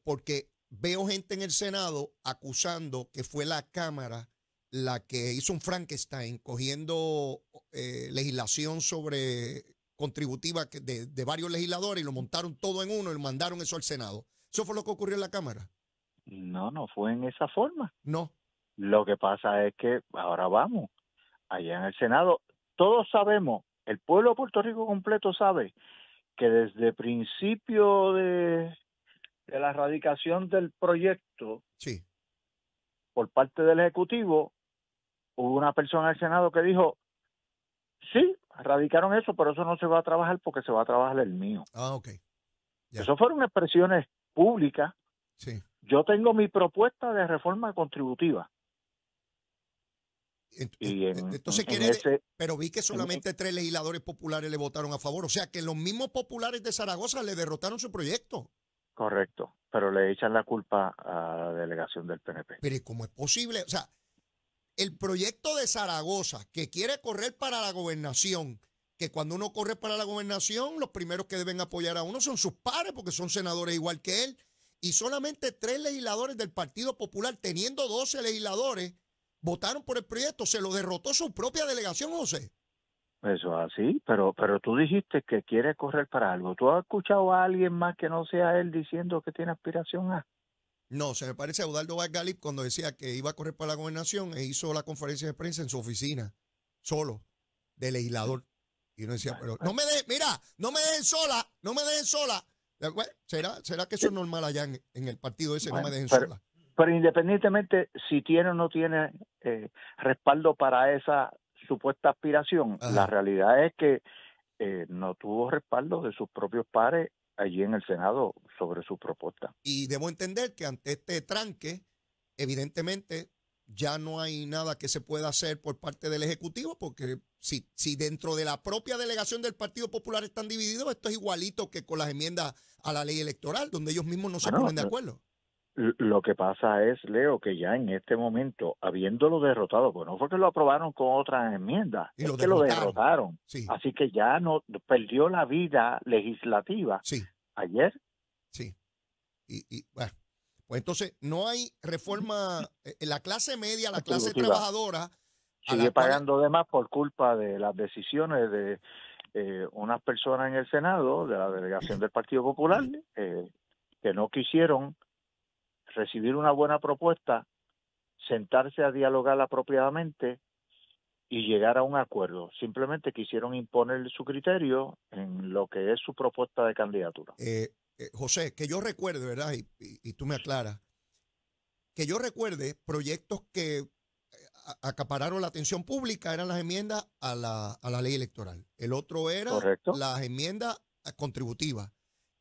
porque veo gente en el Senado acusando que fue la Cámara la que hizo un Frankenstein cogiendo legislación sobre contributiva de varios legisladores y lo montaron todo en uno y mandaron eso al Senado. ¿Eso fue lo que ocurrió en la Cámara? No fue en esa forma. No. Lo que pasa es que ahora vamos, allá en el Senado, todos sabemos, el pueblo de Puerto Rico completo sabe que desde el principio de la radicación del proyecto por parte del Ejecutivo, hubo una persona en el Senado que dijo, sí, radicaron eso, pero eso no se va a trabajar porque se va a trabajar el mío. Ok. Eso fueron expresiones públicas. Sí. Yo tengo mi propuesta de reforma contributiva. Entonces pero vi que solamente 3 legisladores populares le votaron a favor. O sea que los mismos populares de Zaragoza le derrotaron su proyecto. Correcto, pero le echan la culpa a la delegación del PNP. Pero ¿cómo es posible? O sea, el proyecto de Zaragoza, que quiere correr para la gobernación, que cuando uno corre para la gobernación, los primeros que deben apoyar a uno son sus pares, porque son senadores igual que él, y solamente 3 legisladores del Partido Popular, teniendo 12 legisladores, votaron por el proyecto. Se lo derrotó su propia delegación, José. Eso es así, pero tú dijiste que quiere correr para algo. ¿Tú has escuchado a alguien más que no sea él diciendo que tiene aspiración a? No, se me parece a Udaldo Valgalip cuando decía que iba a correr para la gobernación e hizo la conferencia de prensa en su oficina, solo, de legislador. Y uno decía, pero no me dejen, mira, no me dejen sola, no me dejen sola. Bueno, ¿será que eso es normal allá en el partido ese, no me dejen sola? Pero independientemente si tiene o no tiene respaldo para esa supuesta aspiración, la realidad es que no tuvo respaldo de sus propios pares allí en el Senado sobre su propuesta. Y debo entender que ante este tranque, evidentemente, ya no hay nada que se pueda hacer por parte del Ejecutivo, porque si dentro de la propia delegación del Partido Popular están divididos, esto es igualito que con las enmiendas a la ley electoral, donde ellos mismos no se ponen de acuerdo. Lo que pasa es, Leo, que ya en este momento, habiéndolo derrotado, pues no fue que lo aprobaron con otras enmiendas, es que lo derrotaron. Sí. Así que ya no perdió la vida legislativa. Sí. Ayer. Sí. Y bueno, pues entonces no hay reforma. La clase media, la clase trabajadora sigue pagando de más por culpa de las decisiones de unas personas en el Senado, de la delegación del Partido Popular, que no quisieron recibir una buena propuesta, sentarse a dialogar apropiadamente y llegar a un acuerdo. Simplemente quisieron imponer su criterio en lo que es su propuesta de candidatura. José, que yo recuerde, ¿verdad? Y tú me aclaras, que yo recuerde proyectos que acapararon la atención pública eran las enmiendas a la ley electoral. El otro era las enmiendas contributivas.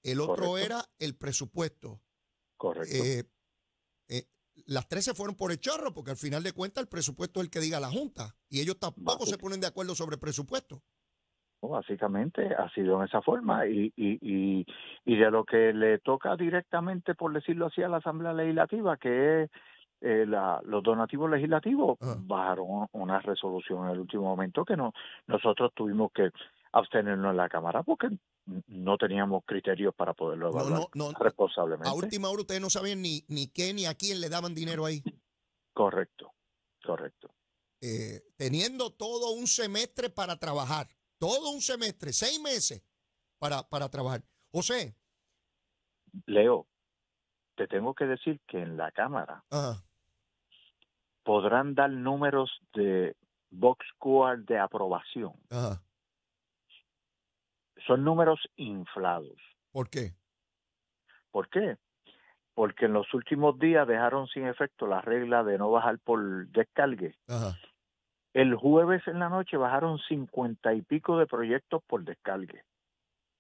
El otro era el presupuesto. Correcto. Las 3 se fueron por el chorro porque al final de cuentas el presupuesto es el que diga la Junta y ellos tampoco se ponen de acuerdo sobre el presupuesto. Básicamente ha sido en esa forma y de lo que le toca directamente, por decirlo así, a la Asamblea Legislativa, que es los donativos legislativos, bajaron una resolución en el último momento que nosotros tuvimos que abstenernos en la Cámara porque no teníamos criterios para poderlo evaluar responsablemente. A última hora ustedes no sabían ni qué ni a quién le daban dinero ahí. Correcto. Teniendo todo un semestre para trabajar. Todo un semestre, 6 meses para trabajar. José. Leo, te tengo que decir que en la Cámara podrán dar números de box score de aprobación. Son números inflados. ¿Por qué? ¿Por qué? Porque en los últimos días dejaron sin efecto la regla de no bajar por descargue. El jueves en la noche bajaron 50 y pico de proyectos por descargue.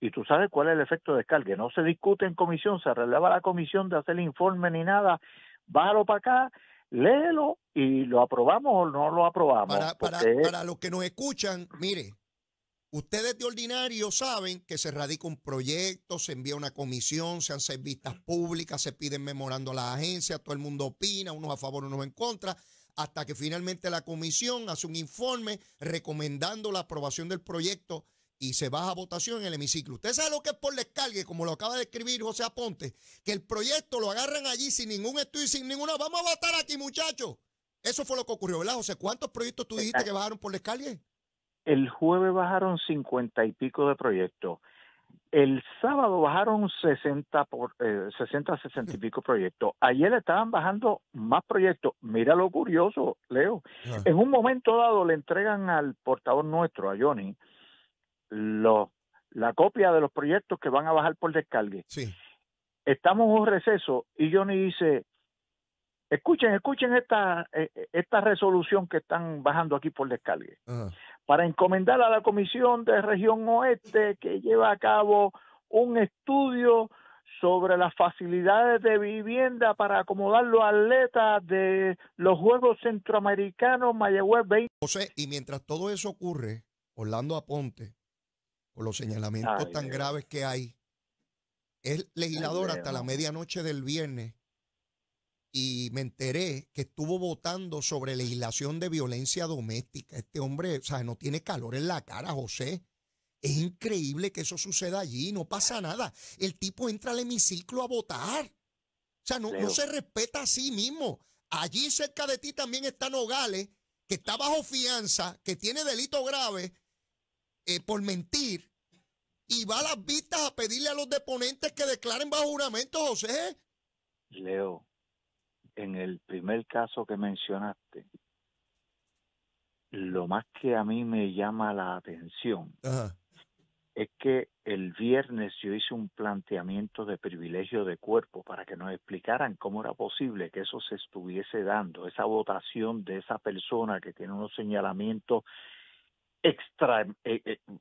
Y tú sabes cuál es el efecto de descargue. No se discute en comisión, se releva a la comisión de hacer el informe ni nada. Bájalo para acá, léelo y lo aprobamos o no lo aprobamos. Para los que nos escuchan, mire, ustedes de ordinario saben que se radica un proyecto, se envía a una comisión, se hacen vistas públicas, se piden memorando a las agencias, todo el mundo opina, unos a favor, unos en contra, hasta que finalmente la comisión hace un informe recomendando la aprobación del proyecto y se baja a votación en el hemiciclo. Usted sabe lo que es por descargue, como lo acaba de escribir José Aponte, que el proyecto lo agarran allí sin ningún estudio y sin ninguna. Vamos a votar aquí, muchachos. Eso fue lo que ocurrió, ¿verdad, José? ¿Cuántos proyectos tú dijiste que bajaron por descargue? El jueves bajaron 50 y pico de proyectos. El sábado bajaron 60 y pico proyectos. Ayer estaban bajando más proyectos. Mira lo curioso, Leo. En un momento dado le entregan al portavoz nuestro, a Johnny, la copia de los proyectos que van a bajar por descargue. Sí. Estamos en un receso y Johnny dice, escuchen esta resolución que están bajando aquí por descargue. Para encomendar a la Comisión de Región Oeste que lleva a cabo un estudio sobre las facilidades de vivienda para acomodar los atletas de los Juegos Centroamericanos Mayagüez 20. José, y mientras todo eso ocurre, Orlando Aponte, con los señalamientos tan graves que hay, es legislador hasta la medianoche del viernes y me enteré que estuvo votando sobre legislación de violencia doméstica. Este hombre, o sea, no tiene calor en la cara, José. Es increíble que eso suceda allí, no pasa nada. El tipo entra al hemiciclo a votar. O sea, no Leo, se respeta a sí mismo. Allí cerca de ti también está Nogales, que está bajo fianza, que tiene delito grave por mentir, y va a las vistas a pedirle a los deponentes que declaren bajo juramento, José. Leo, en el primer caso que mencionaste, lo más que a mí me llama la atención Ajá. es que el viernes yo hice un planteamiento de privilegio de cuerpo para que nos explicaran cómo era posible que eso se estuviese dando, esa votación de esa persona que tiene unos señalamientos extra,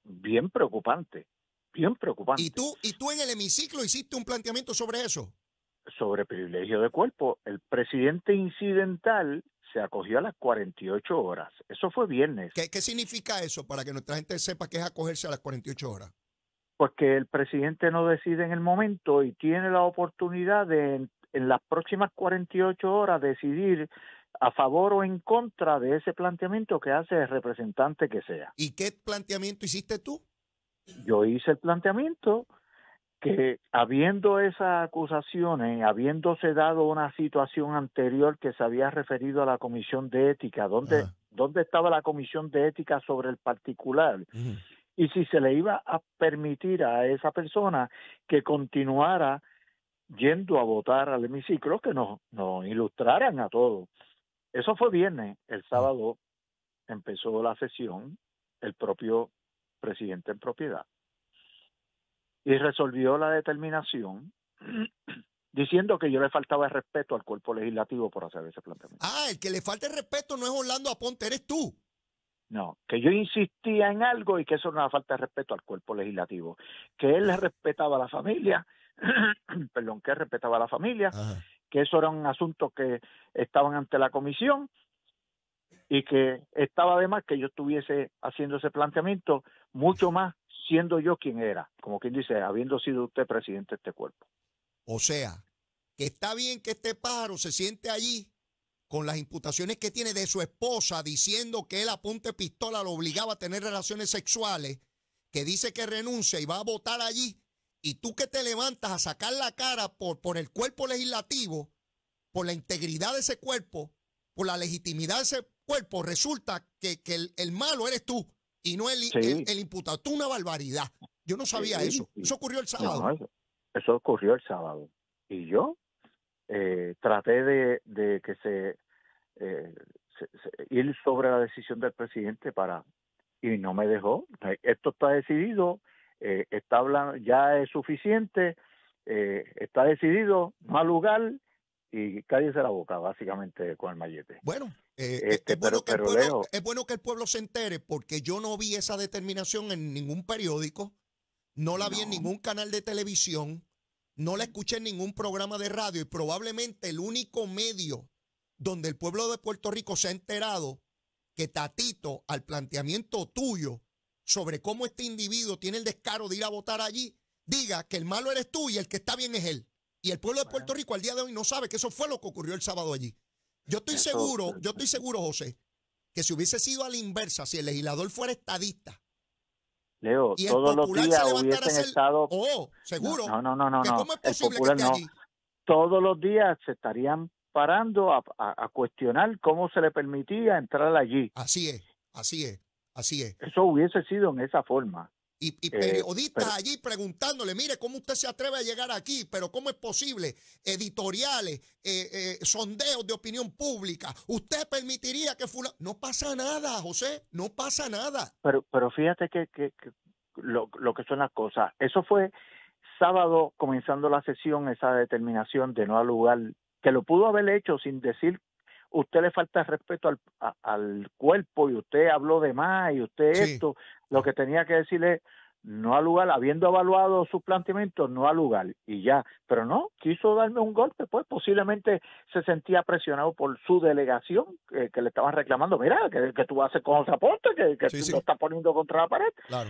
bien preocupantes, bien ¿Y preocupantes, tú en el hemiciclo hiciste un planteamiento sobre eso? sobre privilegio de cuerpo. El presidente incidental se acogió a las 48 horas. Eso fue viernes. ¿Qué significa eso para que nuestra gente sepa que es acogerse a las 48 horas? Porque el presidente no decide en el momento y tiene la oportunidad de en las próximas 48 horas decidir a favor o en contra de ese planteamiento que hace el representante que sea. ¿Y qué planteamiento hiciste tú? Yo hice el planteamiento que habiendo esas acusaciones, habiéndose dado una situación anterior que se había referido a la Comisión de Ética, Ajá. ¿dónde estaba la Comisión de Ética sobre el particular? Ujú. Y si se le iba a permitir a esa persona que continuara yendo a votar al hemiciclo, que nos ilustraran a todos. Eso fue viernes. El sábado empezó la sesión el propio presidente en propiedad y resolvió la determinación diciendo que yo le faltaba el respeto al cuerpo legislativo por hacer ese planteamiento. El que le falta el respeto no es Orlando Aponte, eres tú. No, que yo insistía en algo y que eso no era falta de respeto al cuerpo legislativo, que él le respetaba a la familia, perdón, que él respetaba a la familia, Ajá. que eso era un asunto que estaban ante la comisión y que estaba además que yo estuviese haciendo ese planteamiento, mucho más siendo yo quien era, como quien dice, habiendo sido usted presidente de este cuerpo. O sea, que está bien que este pájaro se siente allí con las imputaciones que tiene de su esposa diciendo que él a punta de pistola lo obligaba a tener relaciones sexuales, que dice que renuncia y va a votar allí, y tú que te levantas a sacar la cara por el cuerpo legislativo, por la integridad de ese cuerpo, por la legitimidad de ese cuerpo, resulta que el malo eres tú y no Sí, el imputado. Esto es una barbaridad. Yo no sabía sí, eso. sí. Eso ocurrió el sábado. No, eso ocurrió el sábado. Y yo traté de que ir sobre la decisión del presidente y no me dejó. Esto está decidido, está hablando, ya es suficiente, está decidido, no al lugar y cállese la boca, básicamente, con el mallete. Bueno, es bueno que el Pero pueblo, Leo, es bueno que el pueblo se entere, porque yo no vi esa determinación en ningún periódico, no la vi en no, ningún canal de televisión, no la escuché en ningún programa de radio, y probablemente el único medio donde el pueblo de Puerto Rico se ha enterado que Tatito, al planteamiento tuyo sobre cómo este individuo tiene el descaro de ir a votar allí, diga que el malo eres tú y el que está bien es él. Y el pueblo de Puerto bueno, Rico al día de hoy no sabe que eso fue lo que ocurrió el sábado allí. Yo estoy eso, seguro, José, que si hubiese sido a la inversa, si el legislador fuera estadista Leo, y el todos los popular se días levantara a hubiesen hacer, estado, seguro, que no, cómo es el posible que popular esté no, allí. todos los días se estarían parando a cuestionar cómo se le permitía entrar allí. Así es, así es, así es. Eso hubiese sido en esa forma. Y Pero periodistas allí preguntándole, mire, ¿cómo usted se atreve a llegar aquí? Pero ¿cómo es posible? Editoriales, sondeos de opinión pública. ¿Usted permitiría que fulano? No pasa nada, José, no pasa nada. pero fíjate que lo que son las cosas. Eso fue sábado comenzando la sesión, esa determinación de no al lugar, que lo pudo haber hecho sin decir usted le falta respeto al cuerpo y usted habló de más y usted Sí. esto, lo que tenía que decirle no al lugar, habiendo evaluado su planteamiento, no al lugar y ya, pero no, quiso darme un golpe, pues posiblemente se sentía presionado por su delegación que le estaban reclamando, mira, que tú haces con José Aponte, que Sí, tú sí, lo estás poniendo contra la pared, claro.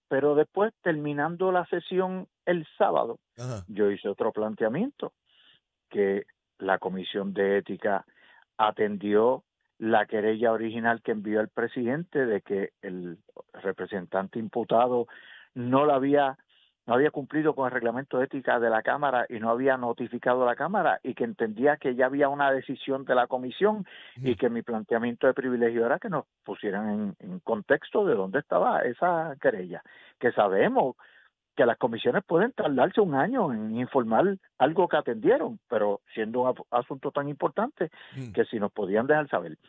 pero después, terminando la sesión el sábado, Ajá. yo hice otro planteamiento, que la Comisión de Ética atendió la querella original que envió el presidente de que el representante imputado no había cumplido con el reglamento de ética de la Cámara y no había notificado a la Cámara, y que entendía que ya había una decisión de la comisión y que mi planteamiento de privilegio era que nos pusieran en contexto de dónde estaba esa querella, que sabemos que las comisiones pueden tardarse un año en informar algo que atendieron, pero siendo un asunto tan importante que si nos podían dejar saber.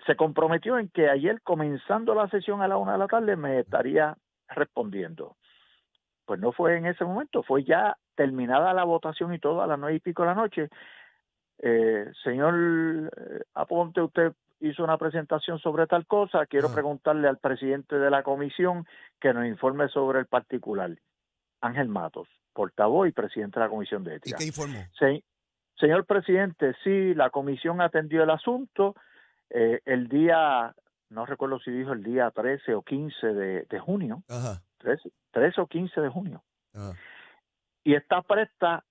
Se comprometió en que ayer, comenzando la sesión a la 1 de la tarde, me estaría respondiendo. Pues no fue en ese momento, fue ya terminada la votación y todo, a las 9:00 de la noche. Señor Aponte, usted hizo una presentación sobre tal cosa, quiero preguntarle al presidente de la comisión que nos informe sobre el particular. Ángel Matos, portavoz y presidente de la Comisión de Ética. ¿Y qué informó? Señor presidente, sí, la comisión atendió el asunto el día, no recuerdo si dijo el día 13 o 15 de junio, 13 o 15 de junio, y está presta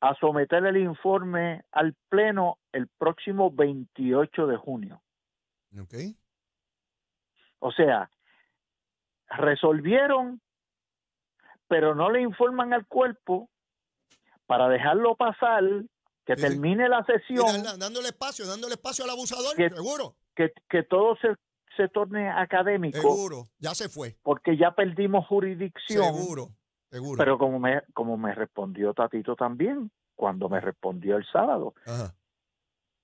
a someter el informe al Pleno el próximo 28 de junio. Okay. O sea, resolvieron, pero no le informan al cuerpo para dejarlo pasar, que termine la sesión. Dándole espacio al abusador, seguro. Que todo se torne académico. Seguro, ya se fue. Porque ya perdimos jurisdicción. Seguro. Pero como me respondió Tatito también, cuando me respondió el sábado,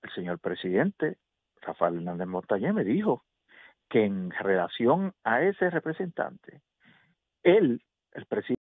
el señor presidente, Rafael Hernández Montañez, me dijo que en relación a ese representante, el presidente